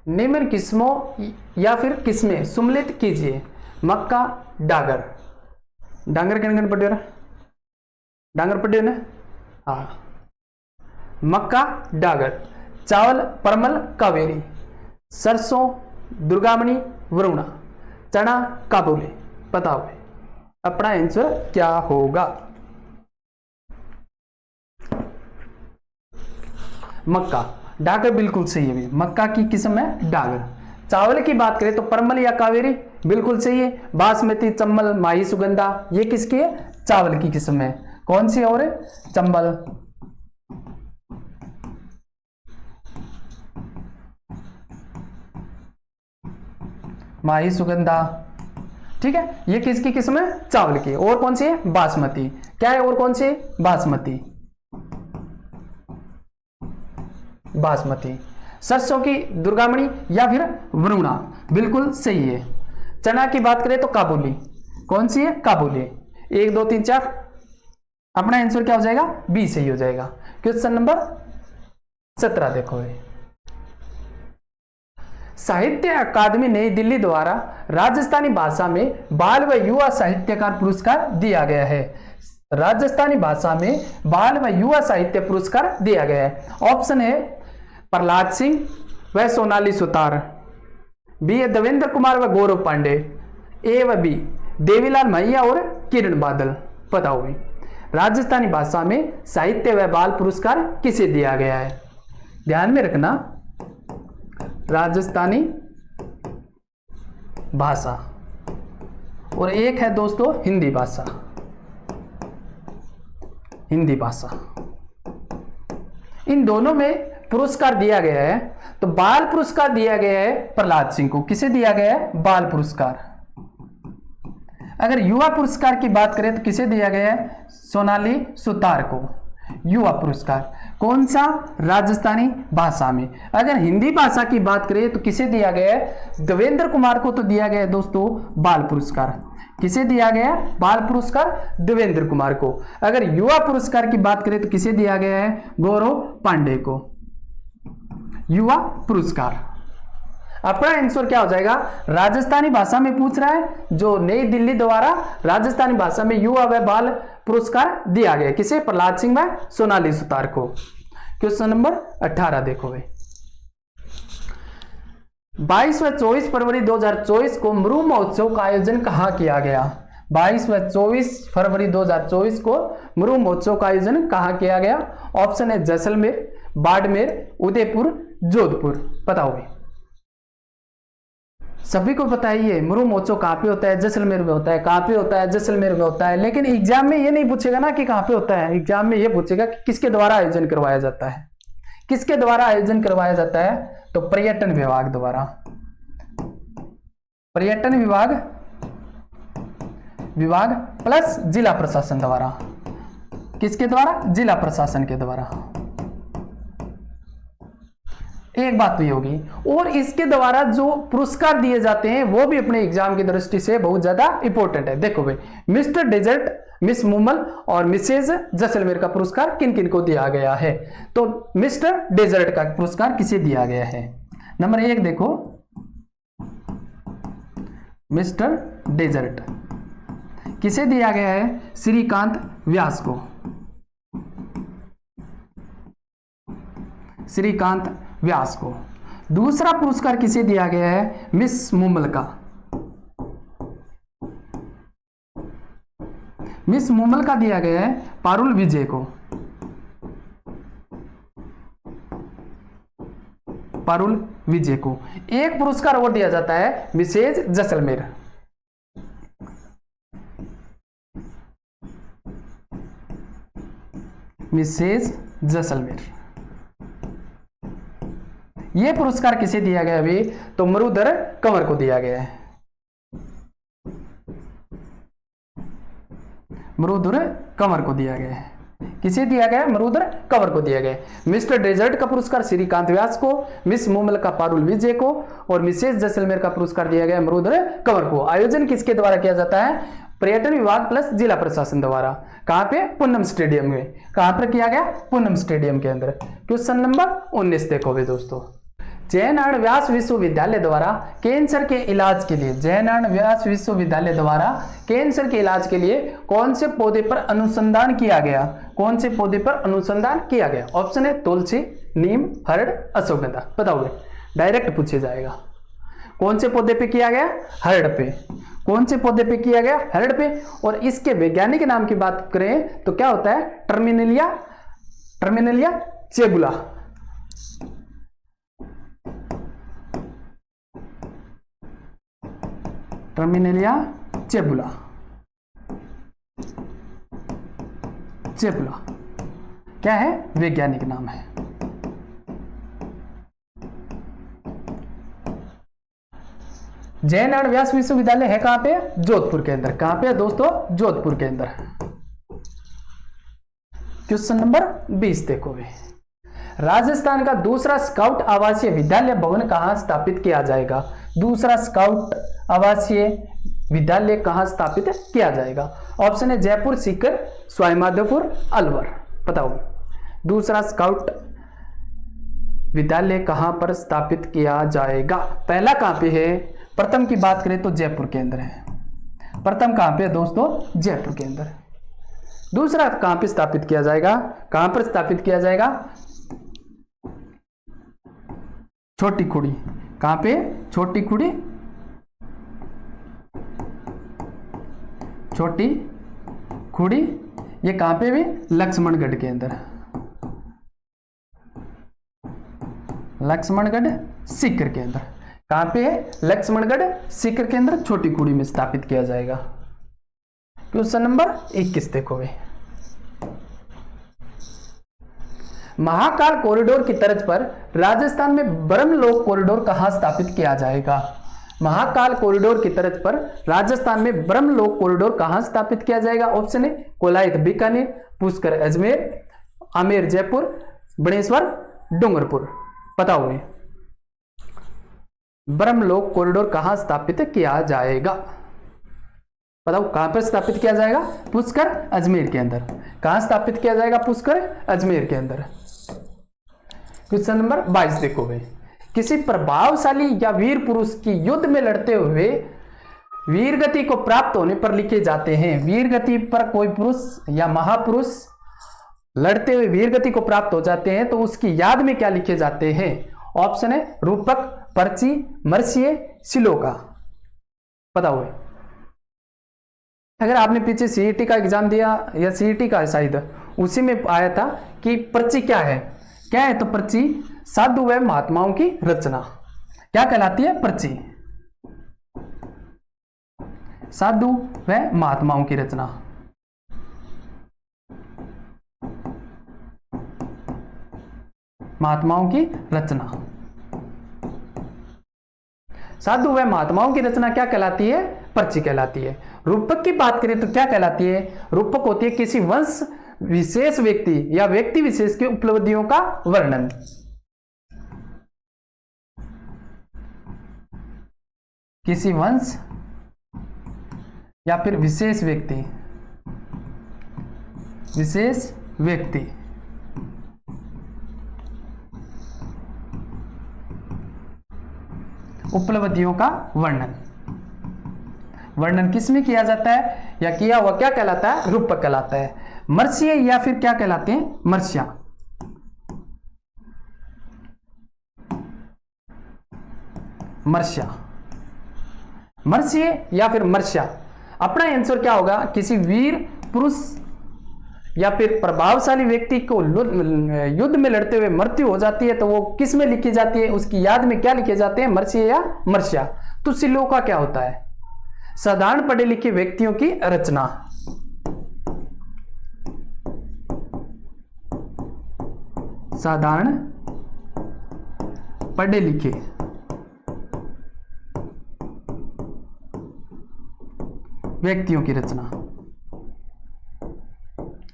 निम्न किस्मों या फिर किस्में सम्मिलित कीजिए। मक्का, डागर, डांगर किन किन पढ़ियो, डांगर पढ़ियो ना, हाँ, मक्का डागर, चावल परमल कावेरी, सरसों दुर्गामणि वरुणा, चना काबुली। बताओ भाई अपना आंसर क्या होगा। मक्का डागर बिल्कुल सही है भाई, मक्का की किस्म है डागर। चावल की बात करें तो परमल या कावेरी बिल्कुल सही है। बासमती, चंबल, माही सुगंधा ये किसकी है, चावल की किस्म है। कौन सी और है, चंबल। माही सुगंधा, ठीक है, ये किसकी किस्म है, चावल की। और कौन सी है, बासमती। क्या है और कौन सी, बासमती, बासमती। सरसों की दुर्गामणि या फिर वरुणा बिल्कुल सही है। चना की बात करें तो काबुली, कौन सी है, काबुली। 1 2 3 4, अपना आंसर क्या हो जाएगा, बी सही हो जाएगा। क्वेश्चन नंबर 17 देखो, साहित्य अकादमी नई दिल्ली द्वारा राजस्थानी भाषा में बाल व युवा साहित्यकार पुरस्कार दिया गया है। राजस्थानी भाषा में बाल व युवा साहित्य पुरस्कार दिया गया है। ऑप्शन है प्रहलाद सिंह व सोनाली सुतार, बी है देवेंद्र कुमार व गौरव पांडे, ए व बी देवीलाल मैया और किरण बादल। बताओ भाई राजस्थानी भाषा में साहित्य व बाल पुरस्कार किसे दिया गया है। ध्यान में रखना, राजस्थानी भाषा और एक है दोस्तों हिंदी भाषा, हिंदी भाषा। इन दोनों में पुरस्कार दिया गया है। तो बाल पुरस्कार दिया गया है प्रहलाद सिंह को। किसे दिया गया है, बाल पुरस्कार। अगर युवा पुरस्कार की बात करें तो किसे दिया गया है, सोनाली सुतार को युवा पुरस्कार। कौन सा, राजस्थानी भाषा में। अगर हिंदी भाषा की बात करें तो किसे दिया गया है, देवेंद्र कुमार को तो दिया गया है दोस्तों बाल पुरस्कार। किसे दिया गया, बाल पुरस्कार देवेंद्र कुमार को। अगर युवा पुरस्कार की बात करें तो किसे दिया गया है, गौरव पांडे को युवा पुरस्कार। अपना आंसर क्या हो जाएगा, राजस्थानी भाषा में पूछ रहा है, जो नई दिल्ली द्वारा राजस्थानी भाषा में युवा व बाल पुरस्कार दिया गया किसे, प्रहलाद सिंह व सोनाली सुतार को। क्वेश्चन नंबर 18 देखो भाई, 22 व 24 फरवरी 2024 को मरु महोत्सव का आयोजन कहाँ किया गया। 22 व 24 फरवरी 2024 को मरु महोत्सव का आयोजन कहाँ किया गया। ऑप्शन है जैसलमेर, बाड़मेर, उदयपुर, जोधपुर। बताओ भाई सभी को पता ही है मरु महोत्सव कहाँ पे होता है, जैसलमेर में होता है। कहाँ पे होता है, जैसलमेर में होता है। लेकिन एग्जाम में ये नहीं पूछेगा ना कि कहाँ पे होता है, एग्जाम में ये पूछेगा कि किसके द्वारा आयोजन करवाया जाता है। किसके द्वारा आयोजन करवाया जाता है, तो पर्यटन विभाग द्वारा। पर्यटन विभाग प्लस जिला प्रशासन द्वारा। किसके द्वारा, जिला प्रशासन के द्वारा। एक बात तो ये होगी। और इसके द्वारा जो पुरस्कार दिए जाते हैं वो भी अपने एग्जाम की दृष्टि से बहुत ज्यादा इंपॉर्टेंट है। देखो भाई, मिस्टर डेजर्ट, मिस मुमल और मिसेज जैसलमेर का पुरस्कार किन किन को दिया गया है। तो मिस्टर डेजर्ट का पुरस्कार किसे दिया गया है। नंबर 1 देखो, मिस्टर डेजर्ट किसे दिया गया है, श्रीकांत व्यास को। श्रीकांत व्यास को। दूसरा पुरस्कार किसे दिया गया है, मिस मुमल का। मिस मुमल का दिया गया है पारुल विजय को। पारुल विजय को। एक पुरस्कार और दिया जाता है मिसेज जैसलमेर। मिसेज जैसलमेर। यह पुरस्कार किसे दिया गया अभी, तो मरुधर कंवर को दिया गया है। मरुधर कंवर को दिया गया है। किसे दिया गया, मरुधर कंवर को दिया गया। मिस्टर डेजर्ट का पुरस्कार श्रीकांत व्यास को, मिस मुमल का पारुल विजय को और मिसेज जैसलमेर का पुरस्कार दिया गया मरुधर कंवर को। आयोजन किसके द्वारा किया जाता है, पर्यटन विभाग प्लस जिला प्रशासन द्वारा। कहां पे? पूनम स्टेडियम में। कहां पर किया गया? पूनम स्टेडियम के अंदर। क्वेश्चन नंबर 19 देखो भी दोस्तों, जयनारायण व्यास विश्वविद्यालय द्वारा कैंसर के इलाज के लिए, जयनारायण व्यास विश्वविद्यालय द्वारा कैंसर के इलाज के लिए कौन से पौधे पर अनुसंधान किया गया? कौन से पौधे पर अनुसंधान किया गया? ऑप्शन है तुलसी, नीम, हरड़, अश्वगंधा। बताओगे, डायरेक्ट पूछे जाएगा। कौन से पौधे पे किया गया? हरड़ पे। कौन से पौधे पे किया गया? हरड़ पे। और इसके वैज्ञानिक नाम की बात करें तो क्या होता है? Terminalia chebula. Terminalia chebula. Chebula क्या है? वैज्ञानिक नाम है। जयनारायण व्यास विश्वविद्यालय है कहां पे? जोधपुर के अंदर। कहां पे दोस्तों? जोधपुर के अंदर। क्वेश्चन नंबर 20 देखो भी, राजस्थान का दूसरा स्काउट आवासीय विद्यालय भवन कहां स्थापित किया जाएगा? दूसरा स्काउट आवासीय विद्यालय कहां स्थापित किया जाएगा? ऑप्शन है जयपुर, सीकर, सवाईमाधोपुर, अलवर। बताओ, दूसरा स्काउट विद्यालय कहां पर स्थापित किया जाएगा? पहला कहां पे है? प्रथम की बात करें तो जयपुर के अंदर है। प्रथम कहां पे है दोस्तों? जयपुर के अंदर। दूसरा कहां पे स्थापित किया जाएगा? कहां पर स्थापित किया जाएगा? छोटी खुड़ी। कहां पे? छोटी खुड़ी, छोटी खुड़ी। ये कहां पे भी? लक्ष्मणगढ़ के अंदर। लक्ष्मणगढ़ सीकर के अंदर। कहां पे है? लक्ष्मणगढ़ सीकर के अंदर, छोटी खुड़ी में स्थापित किया जाएगा। क्वेश्चन नंबर 21 देखो भाई, महाकाल कॉरिडोर की तर्ज पर राजस्थान में ब्रह्मलोक कॉरिडोर कहां स्थापित किया जाएगा? महाकाल कॉरिडोर की तर्ज पर राजस्थान में ब्रह्मलोक कॉरिडोर कहां स्थापित किया जाएगा? ऑप्शन है कोलायत बीकानेर, पुष्कर अजमेर, आमेर जयपुर, बणेश्वर डूंगरपुर। बताओ, ब्रह्मलोक कॉरिडोर कहां स्थापित किया जाएगा? बताओ, कहां पर स्थापित किया जाएगा? पुष्कर अजमेर के अंदर। कहां स्थापित किया जाएगा? पुष्कर अजमेर के अंदर। क्वेश्चन नंबर 22 देखो भाई, किसी प्रभावशाली या वीर पुरुष की युद्ध में लड़ते हुए वीरगति को प्राप्त होने पर लिखे जाते हैं। वीरगति पर कोई पुरुष या महापुरुष लड़ते हुए वीरगति को प्राप्त हो जाते हैं तो उसकी याद में क्या लिखे जाते हैं? ऑप्शन है रूपक, पर्ची, मर्सिये, सिलोका। बताओ, अगर आपने पीछे सीईटी का एग्जाम दिया या सीईटी का शायद, उसी में आया था कि पर्ची क्या है? क्या है? तो पर्ची साधु व महात्माओं की रचना। क्या कहलाती है? पर्ची साधु व महात्माओं की रचना। महात्माओं की रचना। साधु व महात्माओं की रचना क्या कहलाती है? पर्ची कहलाती है। रूपक की बात करें तो क्या कहलाती है? रूपक होती है किसी वंश विशेष व्यक्ति या व्यक्ति विशेष की उपलब्धियों का वर्णन। किसी वंश या फिर विशेष व्यक्ति, विशेष व्यक्ति उपलब्धियों का वर्णन। वर्णन किस में किया जाता है या किया हुआ क्या कहलाता है? रूपक कहलाता है। मर्सिये या फिर क्या कहलाते हैं? मर्सिया। मर्सिया, मर्सिये या फिर मर्सिया। अपना आंसर क्या होगा? किसी वीर पुरुष या फिर प्रभावशाली व्यक्ति को युद्ध में लड़ते हुए मृत्यु हो जाती है तो वो किस में लिखी जाती है? उसकी याद में क्या लिखे जाते हैं? मर्सिये या मर्सिया। तो सिलोका क्या होता है? साधारण पढ़े लिखे व्यक्तियों की रचना। साधारण पढ़े लिखे व्यक्तियों की रचना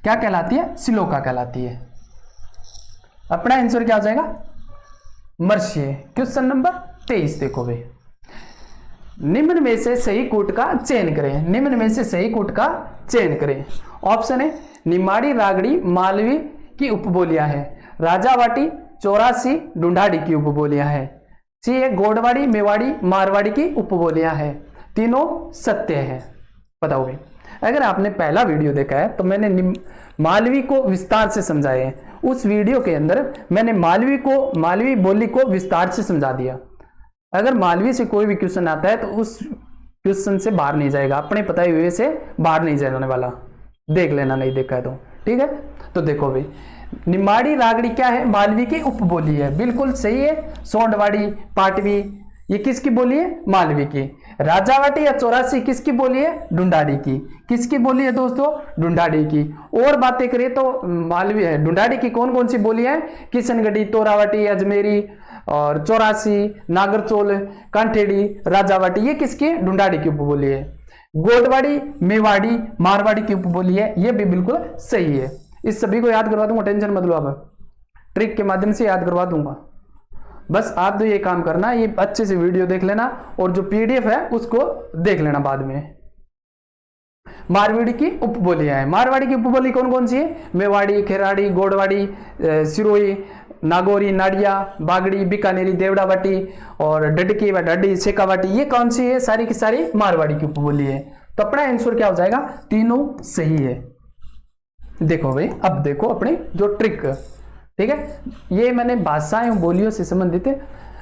क्या कहलाती है? सिलोका कहलाती है। अपना आंसर क्या हो जाएगा? मर्सिये। क्वेश्चन नंबर 23 देखो भाई, निम्न में से सही कूट का चयन करें। निम्न में से सही कूट का चयन करें। ऑप्शन है निमाड़ी, रागड़ी, मालवी की उपबोलियां हैं। राजावाटी, चौरासी, ढूंढाड़ी की उपबोलियां हैं। सी है गोडवाड़ी, मेवाड़ी, मारवाड़ी की उपबोलियां हैं। तीनों सत्य है। बताओ भाई, अगर आपने पहला वीडियो देखा है तो मैंने मालवी को विस्तार से समझाया है। उस वीडियो के अंदर मैंने मालवी बोली को विस्तार से समझा दिया। अगर मालवी से कोई भी क्वेश्चन आता है तो उस क्वेश्चन से बाहर नहीं जाएगा, अपने बताए हुए से बाहर नहीं जाने वाला। देख लेना, नहीं देखा है तो ठीक है। तो देखो भाई, निमाड़ी रागड़ी क्या है? मालवी की उपबोली है, बिल्कुल सही है। सोंडवाड़ी, पाटवी, ये किसकी बोली है? मालवी की। राजावाटी या चौरासी किसकी बोली है? ढूंढाड़ी की। किसकी बोली है दोस्तों? ढूंढाड़ी की। और बातें करें तो मालवी है, ढूंढाड़ी की कौन कौन सी बोली है? किशनगढ़ी, तोरावाटी, अजमेरी और चौरासी, नागरचोल, कांठेड़ी, राजावाटी, ये किसकी? ढूंढाड़ी की उपबोली है। गोडवाड़ी, मेवाड़ी, मारवाड़ी की उपबोली है, ये भी बिल्कुल सही है। इस सभी को याद करवा दूंगा, टेंशन मत लो। अब ट्रिक के माध्यम से याद करवा दूंगा। बस आप तो ये काम करना, ये अच्छे से वीडियो देख लेना और जो पीडीएफ है उसको देख लेना बाद में। मारवाड़ी की उपबोलियां है। मारवाड़ी की उपबोली कौन कौन सी है? मेवाड़ी, खेराड़ी, गोडवाड़ी, सिरोही, नागौरी, नाडिया, बागड़ी, बीकानेरी, देवड़ावाटी और डडकी व डड्डी, शेखावाटी, ये कौन सी है? सारी की सारी मारवाड़ी की उपबोली है। तो अपना आंसर क्या हो जाएगा? तीनों सही है। देखो भाई, अब देखो अपनी जो ट्रिक, ठीक है। ये मैंने भाषाएं बोलियों से संबंधित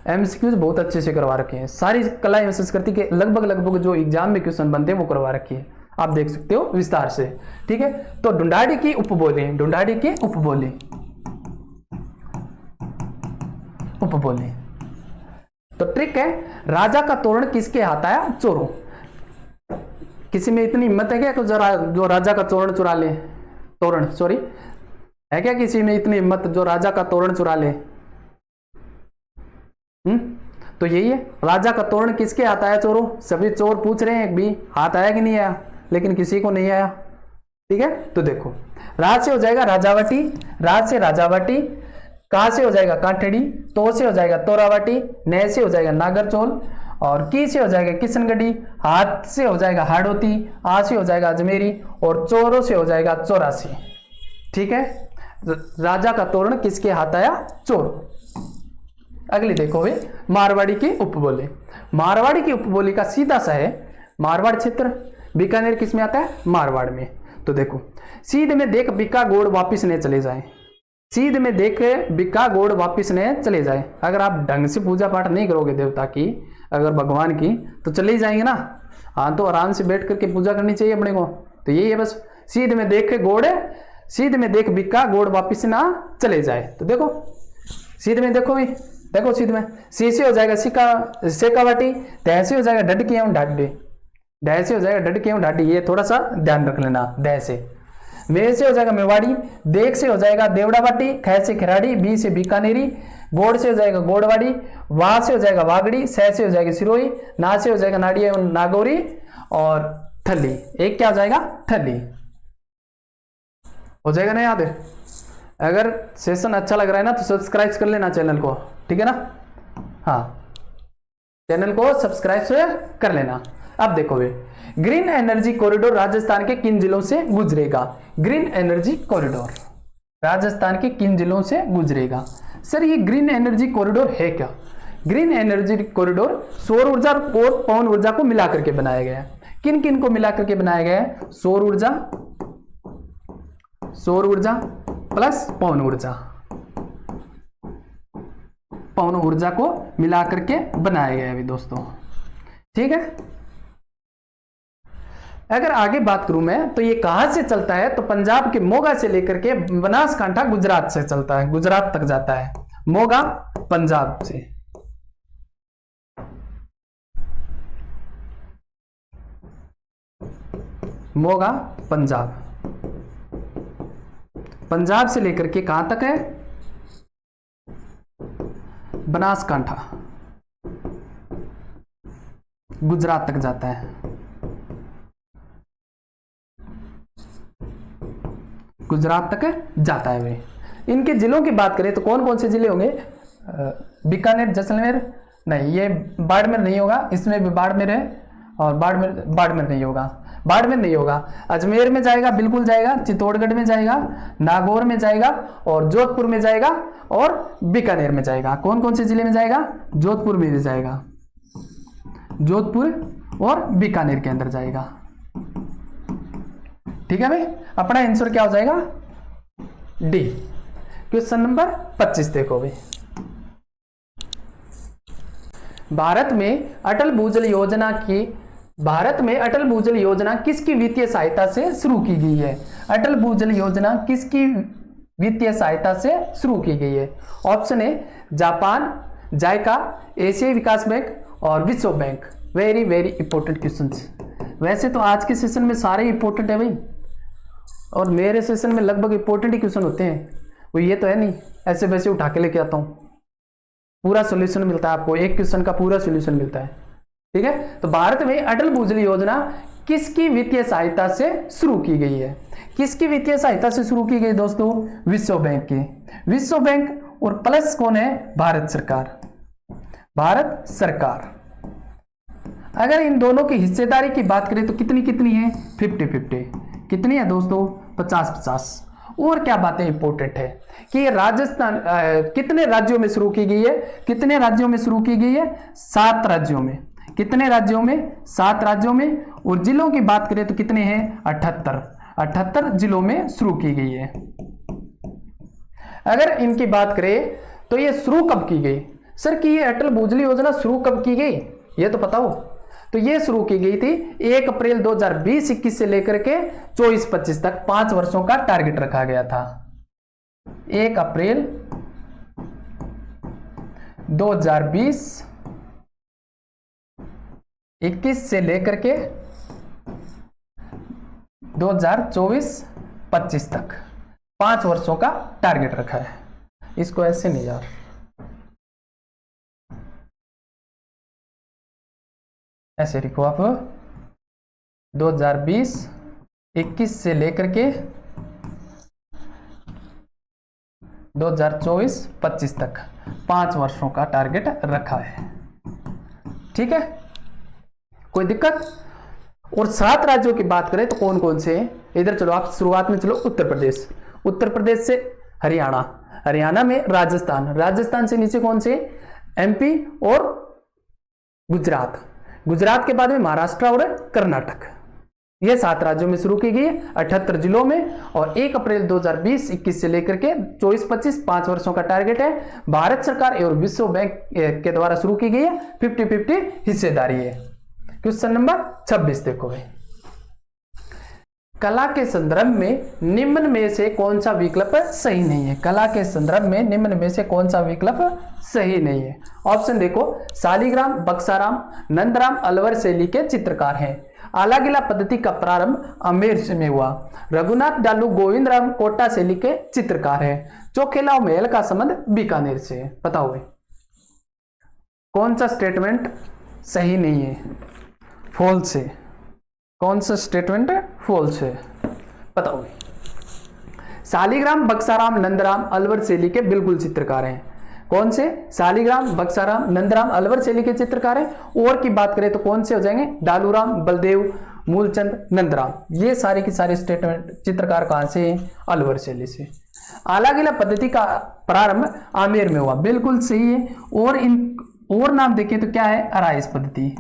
एमसीक्यूज बहुत अच्छे से करवा रखे हैं। सारी कला एवं संस्कृति के लगभग जो एग्जाम में क्वेश्चन बनते हैं वो करवा रखी है, आप देख सकते हो विस्तार से, ठीक है। तो ढूंढाड़ी की उपबोली, ढूंढाड़ी की उपबोली, उपबोली। तो ट्रिक है, राजा का तोरण किसके हाथ आया? चोरों। किसी में इतनी हिम्मत है क्या जो राजा का तोरण चुरा ले? तोरण सॉरी, है क्या किसी में इतनी हिम्मत जो राजा का तोरण चुरा ले? तो यही है, राजा का तोरण किसके हाथ आया? चोरों। सभी चोर पूछ रहे हैं भी हाथ आया कि नहीं आया, लेकिन किसी को नहीं आया, ठीक है। तो देखो, राज से हो जाएगा राजावाटी, राज से राजावाटी, का से हो जाएगा कांठेड़ी, तो से हो जाएगा तोरावाटी, न से हो जाएगा नागरचोल और की से हो जाएगा किशनगढ़ी, हाथ से हो जाएगा हाड़ोती, आ से हो जाएगा अजमेरी और चोरों से हो जाएगा चौरासी, ठीक है। राजा का तोरण किसके हाथ आया? चोर। अगली देखो भाई, मारवाड़ी की उपबोली। मारवाड़ी की उपबोली का सीधा सा है, मारवाड़ क्षेत्र, बीकानेर किस में आता है? मारवाड़ में। तो देखो, सीध में देख बिका गोड़ वापिस ने चले जाए। सीध में देख बिका गोड़ वापिस ने चले जाए। अगर आप ढंग से पूजा पाठ नहीं करोगे देवता की, अगर भगवान की, तो चले ही जाएंगे ना। हाँ, तो आराम से बैठ करके पूजा करनी चाहिए अपने को। तो यही है बस, सीध में देख गोड़, सीध में देख बिका गोड़ वापिस ना चले जाए। तो देखो, सीध में देखो भाई, देखो सीध में सी से हो जाएगा शेखावाटी, तह से हो जाएगा डडकी एवं ढाडी, डह से हो जाएगा डडकी एवं ढाडी, ये थोड़ा सा ध्यान रख लेना। दह से, मे से हो जाएगा मेवाड़ी, देख से हो जाएगा देवड़ावाटी, ख से खिराड़ी, बी से बीकानेरी, गोड़ से हो जाएगा गोड़वाड़ी, वाह से हो जाएगा वागड़ी, सह से हो जाएगा सिरोही, ना से हो जाएगा नाडिया एवं नागौरी और थली, एक क्या हो जाएगा? थली। हो जाएगा ना याद? अगर सेशन अच्छा लग रहा है ना तो सब्सक्राइब कर लेना चैनल को, ठीक है ना। हाँ, चैनल को सब्सक्राइब कर लेना। अब देखो वे, ग्रीन एनर्जी कॉरिडोर राजस्थान के किन जिलों से गुजरेगा? ग्रीन एनर्जी कॉरिडोर राजस्थान के किन जिलों से गुजरेगा? सर, ये ग्रीन एनर्जी कॉरिडोर है क्या? ग्रीन एनर्जी कॉरिडोर सौर ऊर्जा और पवन ऊर्जा को मिलाकर के बनाया गया है। किन किन को मिलाकर के बनाया गया है? सौर ऊर्जा प्लस पवन ऊर्जा, पवन ऊर्जा को मिलाकर के बनाया गया है दोस्तों, ठीक है। अगर आगे बात करूं मैं, तो ये कहां से चलता है? तो पंजाब के मोगा से लेकर के बनासकांठा गुजरात से चलता है, गुजरात तक जाता है। मोगा पंजाब से, मोगा पंजाब, पंजाब से लेकर के कहां तक है? बनासकांठा, गुजरात तक जाता है। गुजरात तक जाता है वे। इनके जिलों की बात करें तो कौन कौन से जिले होंगे? बीकानेर, जैसलमेर, नहीं, ये बाड़मेर नहीं होगा, इसमें भी बाड़मेर है, और बाड़मेर नहीं होगा, बाड़मेर नहीं होगा। अजमेर में जाएगा, बिल्कुल जाएगा, चित्तौड़गढ़ में जाएगा, नागौर में जाएगा, और जोधपुर में जाएगा, और बीकानेर में जाएगा। कौन कौन से जिले में जाएगा? जोधपुर में भी जाएगा, जोधपुर और बीकानेर के अंदर जाएगा। ठीक है भाई, अपना आंसर क्या हो जाएगा? डी। क्वेश्चन नंबर 25 देखो भाई। भारत में अटल भूजल योजना किसकी वित्तीय सहायता से शुरू की गई है? अटल भूजल योजना किसकी वित्तीय सहायता से शुरू की गई है? ऑप्शन ए जापान, जायका, एशियाई विकास बैंक और विश्व bank. Very very important question. वैसे तो आज के सेशन में सारे इंपॉर्टेंट है भाई, और मेरे सेशन में लगभग इंपॉर्टेंट ही क्वेश्चन होते हैं, वो ये तो है नहीं ऐसे वैसे उठा के लेके आता हूँ। पूरा सोल्यूशन मिलता है आपको, एक क्वेश्चन का पूरा सोल्यूशन मिलता है। ठीक है, तो भारत में अटल भूजल योजना किसकी वित्तीय सहायता से शुरू की गई है? किसकी वित्तीय सहायता से शुरू की गई दोस्तों? विश्व बैंक की। विश्व बैंक और प्लस कौन है? भारत सरकार। भारत सरकार। अगर इन दोनों की हिस्सेदारी की बात करें तो कितनी कितनी है? 50-50। कितनी है दोस्तों? 50-50। और क्या बातें इंपॉर्टेंट है कि राजस्थान कितने राज्यों में शुरू की गई है? कितने राज्यों में शुरू की गई है? 7 राज्यों में। कितने राज्यों में? 7 राज्यों में। और जिलों की बात करें तो कितने हैं? 78 जिलों में शुरू की गई है। अगर इनकी बात करें तो ये शुरू कब की गई? सर कि ये अटल भूजल योजना शुरू कब की गई, ये तो बताओ। तो ये शुरू की गई थी 1 अप्रैल 2020-21 से लेकर के 24-25 तक 5 वर्षों का टारगेट रखा गया था। 1 अप्रैल 2020-21 से लेकर के 2024-25 तक 5 वर्षों का टारगेट रखा है। इसको ऐसे नहीं यार, ऐसे लिखो आप। 2020-21 से लेकर के 2024-25 तक 5 वर्षों का टारगेट रखा है। ठीक है, कोई दिक्कत? और 7 राज्यों की बात करें तो कौन कौन से हैं? इधर चलो आप, शुरुआत में चलो उत्तर प्रदेश। उत्तर प्रदेश से हरियाणा, हरियाणा में राजस्थान, राजस्थान से नीचे कौन से? एमपी और गुजरात, गुजरात के बाद में महाराष्ट्र और कर्नाटक। ये 7 राज्यों में शुरू की गई है, 78 जिलों में, और 1 अप्रैल 2020-21 से लेकर के 24-25 5 वर्षों का टारगेट है। भारत सरकार और विश्व बैंक के द्वारा शुरू की गई है। 50-50 हिस्सेदारी है। क्वेश्चन नंबर 26 देखो भाई। कला के संदर्भ में निम्न में से कौन सा विकल्प सही नहीं है? कला के संदर्भ में निम्न में से कौन सा विकल्प सही नहीं है? ऑप्शन देखो, शालिग्राम, बक्साराम, नंदराम अलवर शैली के चित्रकार हैं। आलागिला पद्धति का प्रारंभ आमेर में हुआ। रघुनाथ डालू गोविंदराम कोटा शैली के चित्रकार हैं। चोखेला महल का संबंध बीकानेर से है। बताओ भाई कौन सा स्टेटमेंट सही नहीं है? फॉल्स है। कौन सा स्टेटमेंट फॉल्स है? बताओ भाई। शालिग्राम, बक्साराम, नंदराम अलवर शैली के बिल्कुल चित्रकार हैं। कौन से? शालिग्राम, बक्साराम, नंदराम अलवर शैली के चित्रकार हैं। और की बात करें तो कौन से हो जाएंगे? डालूराम, बलदेव, मूलचंद, नंदराम। ये सारे की सारे स्टेटमेंट चित्रकार कहां से हैं? अलवर शैली से। आलागिला पद्धति का प्रारंभ आमेर में हुआ, बिल्कुल सही है। और इन और नाम देखें तो क्या है? अराइस पद्धति,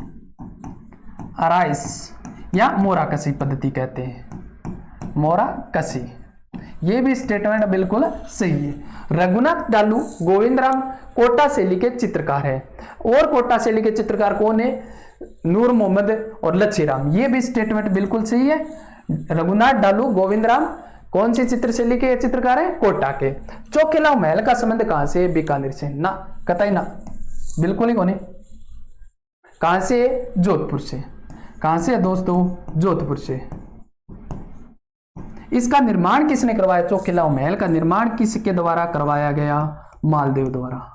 अराइस या मोराकसी पद्धति कहते हैं, मोराकसी। ये भी स्टेटमेंट बिल्कुल सही है। रघुनाथ डालू गोविंदराम कोटा शैली के चित्रकार है। और कोटा शैली के चित्रकार कौन है? नूर मोहम्मद और लच्छीराम। ये भी स्टेटमेंट बिल्कुल सही है। रघुनाथ डालू गोविंदराम कौन सी चित्र शैली के चित्रकार है? कोटा के। चोखेला महल का संबंध कहां से? बीकानेर से। ना, कतई ना, बिल्कुल ही कोने। कहां से? जोधपुर से। कहां से दोस्तों? जोधपुर से। इसका निर्माण किसने करवाया? चोखेला महल का निर्माण किसके द्वारा करवाया गया? मालदेव द्वारा।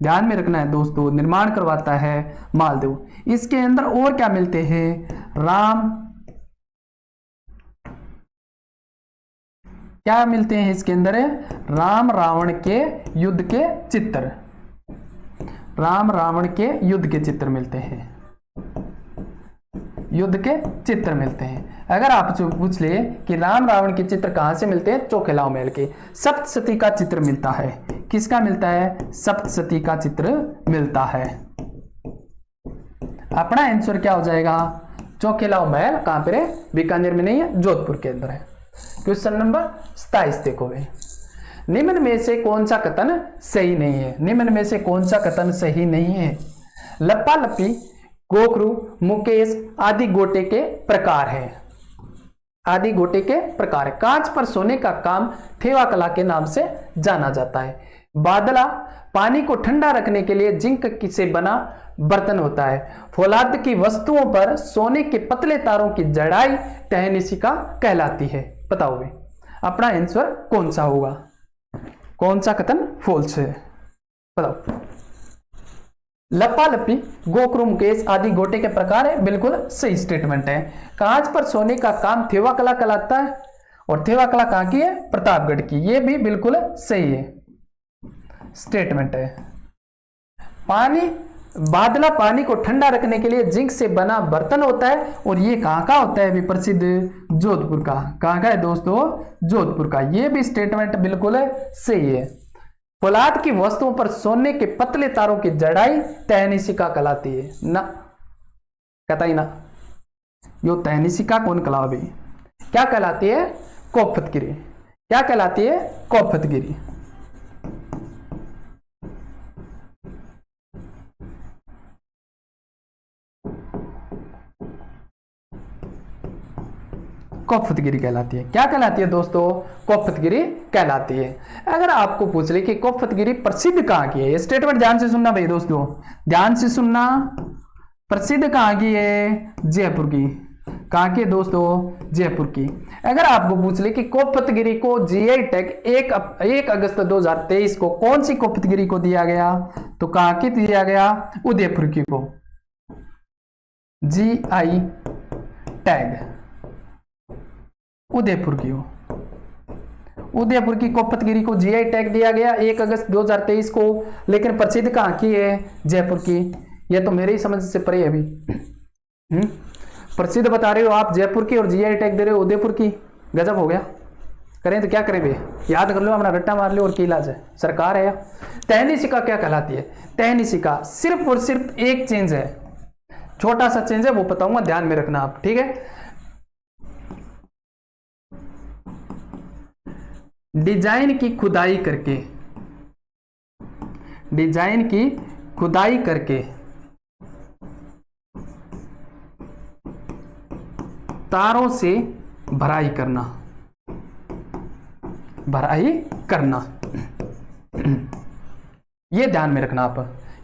ध्यान में रखना है दोस्तों, निर्माण करवाता है मालदेव। इसके अंदर और क्या मिलते हैं? राम, क्या मिलते हैं इसके अंदर? राम रावण के युद्ध के चित्र। राम रावण के युद्ध के चित्र मिलते हैं, युद्ध के चित्र मिलते हैं। अगर आप पूछ ले कि राम रावण के चित्र कहां से मिलते हैं, चौखिलाओ महल के। सप्तशती का चित्र मिलता है, किसका मिलता है, सप्तशती का चित्र मिलता है। अपना आंसर क्या हो जाएगा, चौखिलाओ महल कहां पर है, बीकानेर में नहीं है, जोधपुर के अंदर है। क्वेश्चन नंबर 27 देखो भाई, निम्न में से कौन सा कथन सही नहीं है, निम्न में से कौन सा कथन सही नहीं है। लप्पा लप्पी, गोखरू, मुकेश आदि गोटे के प्रकार है, आदि गोटे के प्रकार है। कांच पर सोने का काम थेवा कला के नाम से जाना जाता है। बादला पानी को ठंडा रखने के लिए जिंक से बना बर्तन होता है। फौलाद की वस्तुओं पर सोने के पतले तारों की जड़ाई तहनिशिका कहलाती है। बताओ भाई अपना आंसर कौन सा होगा, कौन सा कथन फॉल्स है, बताओ। लप्पा लप्पी, गोखरू, मुकेश आदि गोटे के प्रकार है, बिल्कुल सही स्टेटमेंट है। कांच पर सोने का काम थेवा कला कहलाता है, और थेवा कला कहां की है, प्रतापगढ़ की, ये भी बिल्कुल सही है स्टेटमेंट है। पानी, बादला पानी को ठंडा रखने के लिए जिंक से बना बर्तन होता है, और ये कहां का होता है भी प्रसिद्ध, जोधपुर का। कहां का है दोस्तों, जोधपुर का। ये भी स्टेटमेंट बिल्कुल सही है। फौलाद की वस्तुओं पर सोने के पतले तारों की जड़ाई तहनिशिका कहलाती है ना, कहता ही ना, यो तहनिशिका कौन कहलावे, क्या कहलाती है, कोफतगिरी। क्या कहलाती है, कोफतगिरी। कोफतगिरी कहलाती है। क्या कहलाती है दोस्तों, कोफतगिरी कहलाती है। अगर आपको पूछ ले कि कोफतगिरी प्रसिद्ध कहां की है, ये स्टेटमेंट ध्यान से सुनना भाई दोस्तों, ध्यान से सुनना। प्रसिद्ध कहां की है, जयपुर की। कहां की दोस्तों, जयपुर की। अगर आपको पूछ ले कि कोफतगिरी को जीआई टैग 1 अगस्त 2023 को कौन सी कोफतगिरी को दिया गया, तो कहां की दिया गया, उदयपुर की को जीआई टैग, उदयपुर की हो, उदयपुर की कोफतगिरी को जीआई टैग दिया गया 1 अगस्त 2023 को। लेकिन प्रसिद्ध कहां की है, जयपुर की। यह तो मेरे ही समझ से परे है अभी। प्रसिद्ध बता रहे हो आप जयपुर की, और जीआई टैग दे रहे हो उदयपुर की, गजब हो गया। करें तो क्या करें भाई, याद कर लो, अपना रट्टा मार लो, और की इलाज है, सरकार है। तहनिशिका क्या कहलाती है, तहनिशिका सिर्फ और सिर्फ एक चेंज है, छोटा सा चेंज है, वो बताऊंगा, ध्यान में रखना आप, ठीक है। डिजाइन की खुदाई करके, डिजाइन की खुदाई करके तारों से भराई करना, भराई करना, ये ध्यान में रखना आप।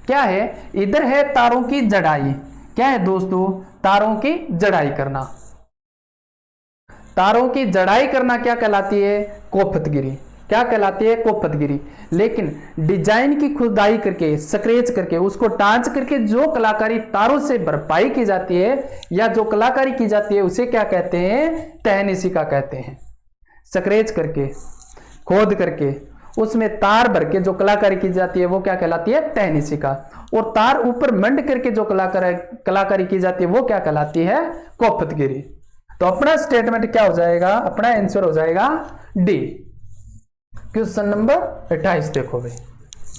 क्या है, इधर है तारों की जड़ाई, क्या है दोस्तों, तारों की जड़ाई करना। तारों की जड़ाई करना क्या कहलाती है, कोफतगिरी। क्या कहलाती है, कोफतगिरी। लेकिन डिजाइन की खुदाई करके, स्क्रैच करके, उसको टांच करके जो कलाकारी तारों से भरपाई की जाती है, या जो कलाकारी की जाती है, उसे क्या कहते हैं, तहनिशिका कहते हैं। स्क्रैच करके, खोद करके, उसमें तार भर के जो कलाकारी की जाती है, वो क्या कहलाती है, तहनिशिका। और तार ऊपर मंड करके जो कलाकारी की जाती है, वो क्या कहलाती है, कोफतगिरी। तो अपना स्टेटमेंट क्या हो जाएगा, अपना आंसर हो जाएगा डी। क्वेश्चन नंबर 28 देखो भाई,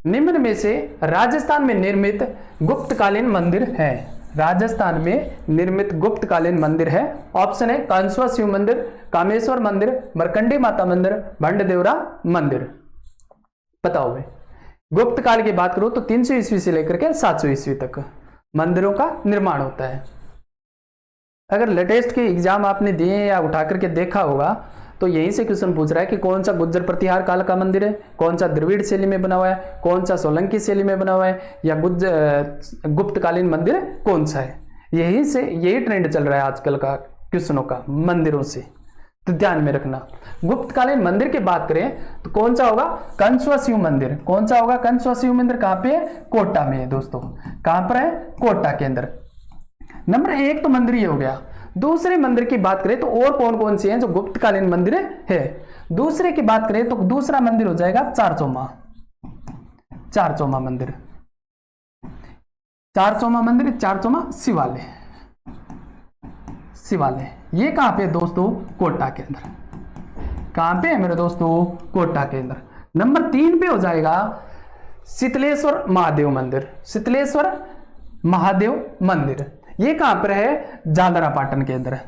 निम्न में से राजस्थान में निर्मित गुप्तकालीन मंदिर है, राजस्थान में निर्मित गुप्तकालीन मंदिर है। ऑप्शन है कांसवा शिव मंदिर, कामेश्वर मंदिर, मरकंडी माता मंदिर, भंडदेवरा मंदिर। बताओ भाई, गुप्त काल की बात करो तो 300 ईस्वी से लेकर के 700 ईस्वी तक मंदिरों का निर्माण होता है। अगर लेटेस्ट के एग्जाम आपने दिए या उठा करके देखा होगा तो यहीं से क्वेश्चन पूछ रहा है कि कौन सा गुज्जर प्रतिहार काल का मंदिर है, कौन सा द्रविड़ शैली में बना हुआ है, कौन सा सोलंकी शैली में बना हुआ है, या गुप्तकालीन मंदिर कौन सा है। यही ट्रेंड चल रहा है आजकल का क्वेश्चनों का मंदिरों से, तो ध्यान में रखना। गुप्तकालीन मंदिर की बात करें तो कौन सा होगा, कंसवा शिव मंदिर। कौन सा होगा, कंसवा शिव मंदिर। कहां पे है, कोटा में है दोस्तों। कहां पर है, कोटा के अंदर। नंबर 1 तो मंदिर ये हो गया। दूसरे मंदिर की बात करें तो और कौन कौन सी हैं जो गुप्तकालीन मंदिर है। दूसरे की बात करें तो दूसरा मंदिर हो जाएगा चारचौमा, चारचौमा मंदिर। चारचौमा मंदिर, चारचौमा शिवालय। शिवालय ये कहां पे दोस्तों? कोटा के अंदर। कहां पे है मेरे दोस्तों? कोटा के अंदर। नंबर 3 पे हो जाएगा शीतलेश्वर महादेव मंदिर। शीतलेश्वर महादेव मंदिर ये कहां पर है? झालरापाटन के अंदर।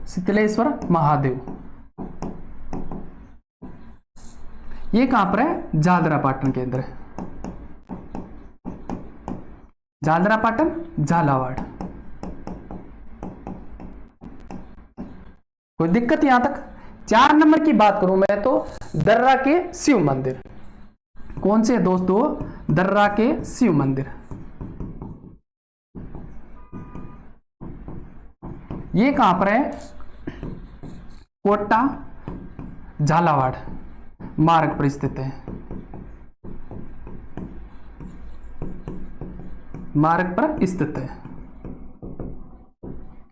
शीतलेश्वर महादेव ये कहां पर है? झालरापाटन के अंदर। झालरापाटन, झालावाड़। कोई दिक्कत यहां तक? 4 नंबर की बात करूं मैं तो दर्रा के शिव मंदिर। कौन से दोस्तों? दर्रा के शिव मंदिर। ये कहां पर है? कोटा झालावाड़ मार्ग पर स्थित है। मार्ग पर स्थित है,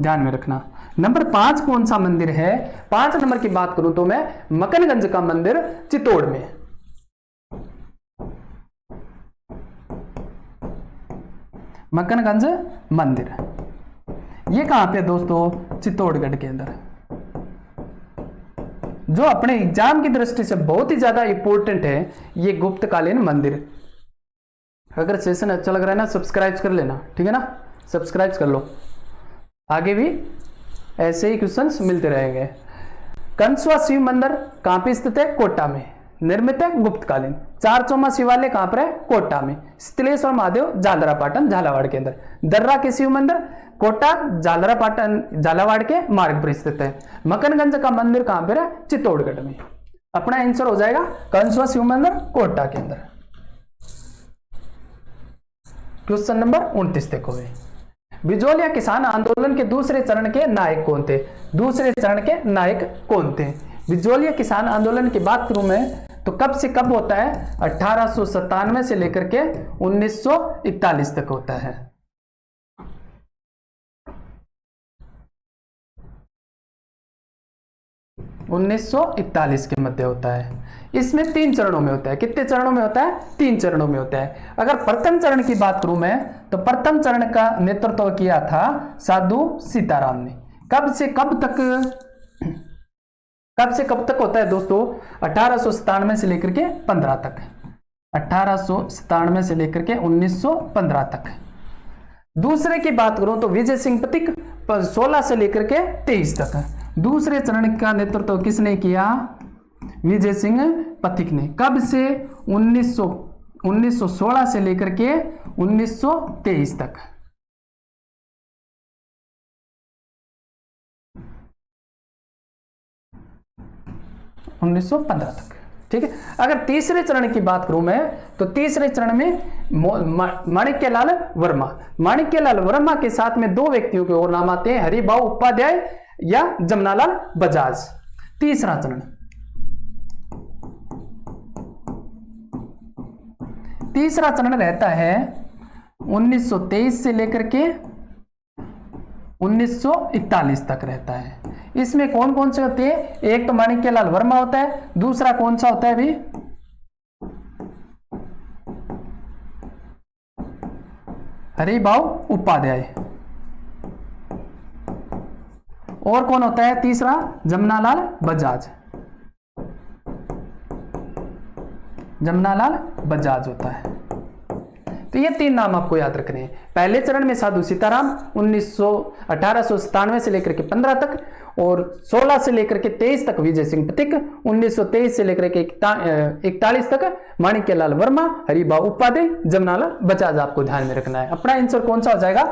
ध्यान में रखना। नंबर 5 कौन सा मंदिर है? 5 नंबर की बात करूं तो मैं मकनगंज का मंदिर चित्तौड़ में। मकनगंज मंदिर ये कहां पे दोस्तों? चित्तौड़गढ़ के अंदर। जो अपने एग्जाम की दृष्टि से बहुत ही ज्यादा इंपॉर्टेंट है ये गुप्तकालीन मंदिर। अगर सेशन अच्छा लग रहा है ना, सब्सक्राइब कर लेना, ठीक है ना? सब्सक्राइब कर लो, आगे भी ऐसे ही क्वेश्चंस मिलते रहेंगे। कंसवा शिव मंदिर कहां पे स्थित है? कोटा में। निर्मित है गुप्तकालीन। चारचौमा शिवालय कहां पर है? कोटा में। शीतलेश्वर महादेव झालरापाटन, झालावाड़ के अंदर। दर्रा के शिव मंदिर कोटा, झालरापाटन, झालावाड़ के मार्ग पर स्थित है। मकनगंज का मंदिर कहां पर है? चित्तौड़गढ़ में। अपना आंसर हो जाएगा कंसवा शिव मंदिर कोटा के अंदर। क्वेश्चन नंबर 29 देखो भाई। बिजोलिया किसान आंदोलन के दूसरे चरण के नायक कौन थे? दूसरे चरण के नायक कौन थे? बिजोलिया किसान आंदोलन की बात करूं मैं तो कब से कब होता है? 1897 से लेकर के 1941 तक होता है। (1941) के मध्य होता है। इसमें 3 चरणों में होता है। कितने चरणों में होता है? 3 चरणों में होता है। अगर प्रथम चरण की बात करूं मैं तो प्रथम चरण का नेतृत्व किया था साधु सीताराम ने। कब से कब तक? कब से कब तक होता है दोस्तों? 1897 से लेकर के 15 तक। 1897 से लेकर के 1915 तक। दूसरे की बात करूं तो विजय सिंह पथिक 16 से लेकर के 23 तक। दूसरे चरण का नेतृत्व किसने किया? विजय सिंह पथिक ने। कब से? 1916 से लेकर के 1923 तक। (1915 तक), ठीक है। अगर तीसरे चरण की बात करूं मैं तो तीसरे चरण में माणिक्यलाल वर्मा। माणिक्यलाल वर्मा के साथ में 2 व्यक्तियों के और नाम आते हैं, हरिभाऊ उपाध्याय या जमनालाल बजाज। तीसरा चरण। तीसरा चरण रहता है 1923 से लेकर के 1941 तक रहता है। इसमें कौन कौन से होते हैं? एक तो माणिक्यलाल वर्मा होता है, दूसरा कौन सा होता है भी? हरिभाऊ उपाध्याय। और कौन होता है तीसरा? जमनालाल बजाज। जमनालाल बजाज होता है। तो ये 3 नाम आपको याद रखने हैं। पहले चरण में साधु सीताराम 1897 से लेकर के 15 तक, और 16 से लेकर के 23 तक विजय सिंह पथिक, 1923 से लेकर के 41 तक माणिक्यलाल वर्मा, हरिभाऊ उपाध्याय, जमनालाल बजाज आपको ध्यान में रखना है। अपना आंसर कौन सा हो जाएगा?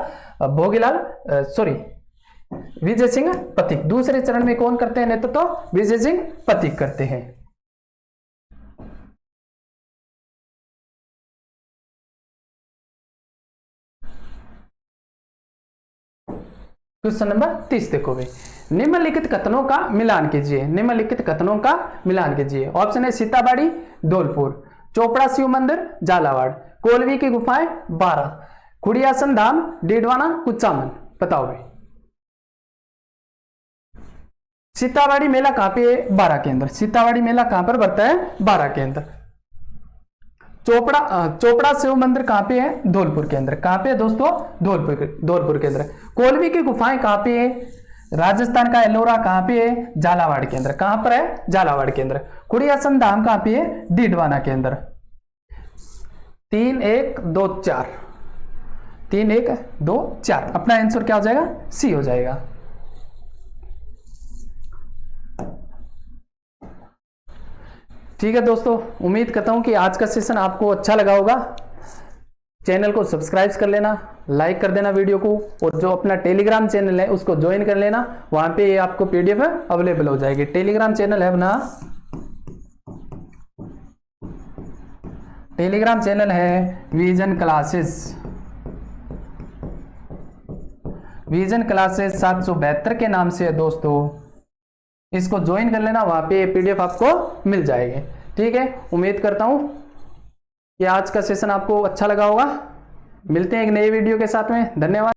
विजय सिंह पथिक। दूसरे चरण में कौन करते हैं नेतृत्व? तो विजय सिंह पथिक करते हैं। क्वेश्चन नंबर 30 देखो भाई। निम्नलिखित कथनों का मिलान कीजिए। निम्नलिखित कथनों का मिलान कीजिए। ऑप्शन है सीताबाड़ी, धौलपुर, चोपड़ा शिव मंदिर, झालावाड़, कोलवी की गुफाएं 12, खुड़ियासन धाम, डीडवाना, कुचामन। बताओ भाई। सीताबाड़ी मेला कहां पे है? 12 के अंदर। सीताबाड़ी मेला कहां पर बढ़ता है? 12 के अंदर। चोपड़ा शिव मंदिर कहाँ पे है? धौलपुर के अंदर। कहाँ पे है दोस्तों? धौलपुर के अंदर। कोलवी की गुफाएं कहाँ पे है? राजस्थान का एलोरा कहाँ पे है? झालावाड़ के अंदर। कहाँ पर है? झालावाड़ के अंदर। कुड़ियासन धाम कहाँ पे है? डीडवाना के अंदर। 3 1 2 4, 3 1 2 4। अपना आंसर क्या हो जाएगा? सी हो जाएगा। ठीक है दोस्तों, उम्मीद करता हूं कि आज का सेशन आपको अच्छा लगा होगा। चैनल को सब्सक्राइब कर लेना, लाइक कर देना वीडियो को, और जो अपना टेलीग्राम चैनल है उसको ज्वाइन कर लेना। वहां पे ये आपको पीडीएफ अवेलेबल हो जाएगी। टेलीग्राम चैनल है अपना, टेलीग्राम चैनल है विजन क्लासेस। विजन क्लासेस 772 के नाम से है दोस्तों। इसको ज्वाइन कर लेना, वहां पे पीडीएफ आपको मिल जाएगी। ठीक है, उम्मीद करता हूं कि आज का सेशन आपको अच्छा लगा होगा। मिलते हैं एक नई वीडियो के साथ में। धन्यवाद।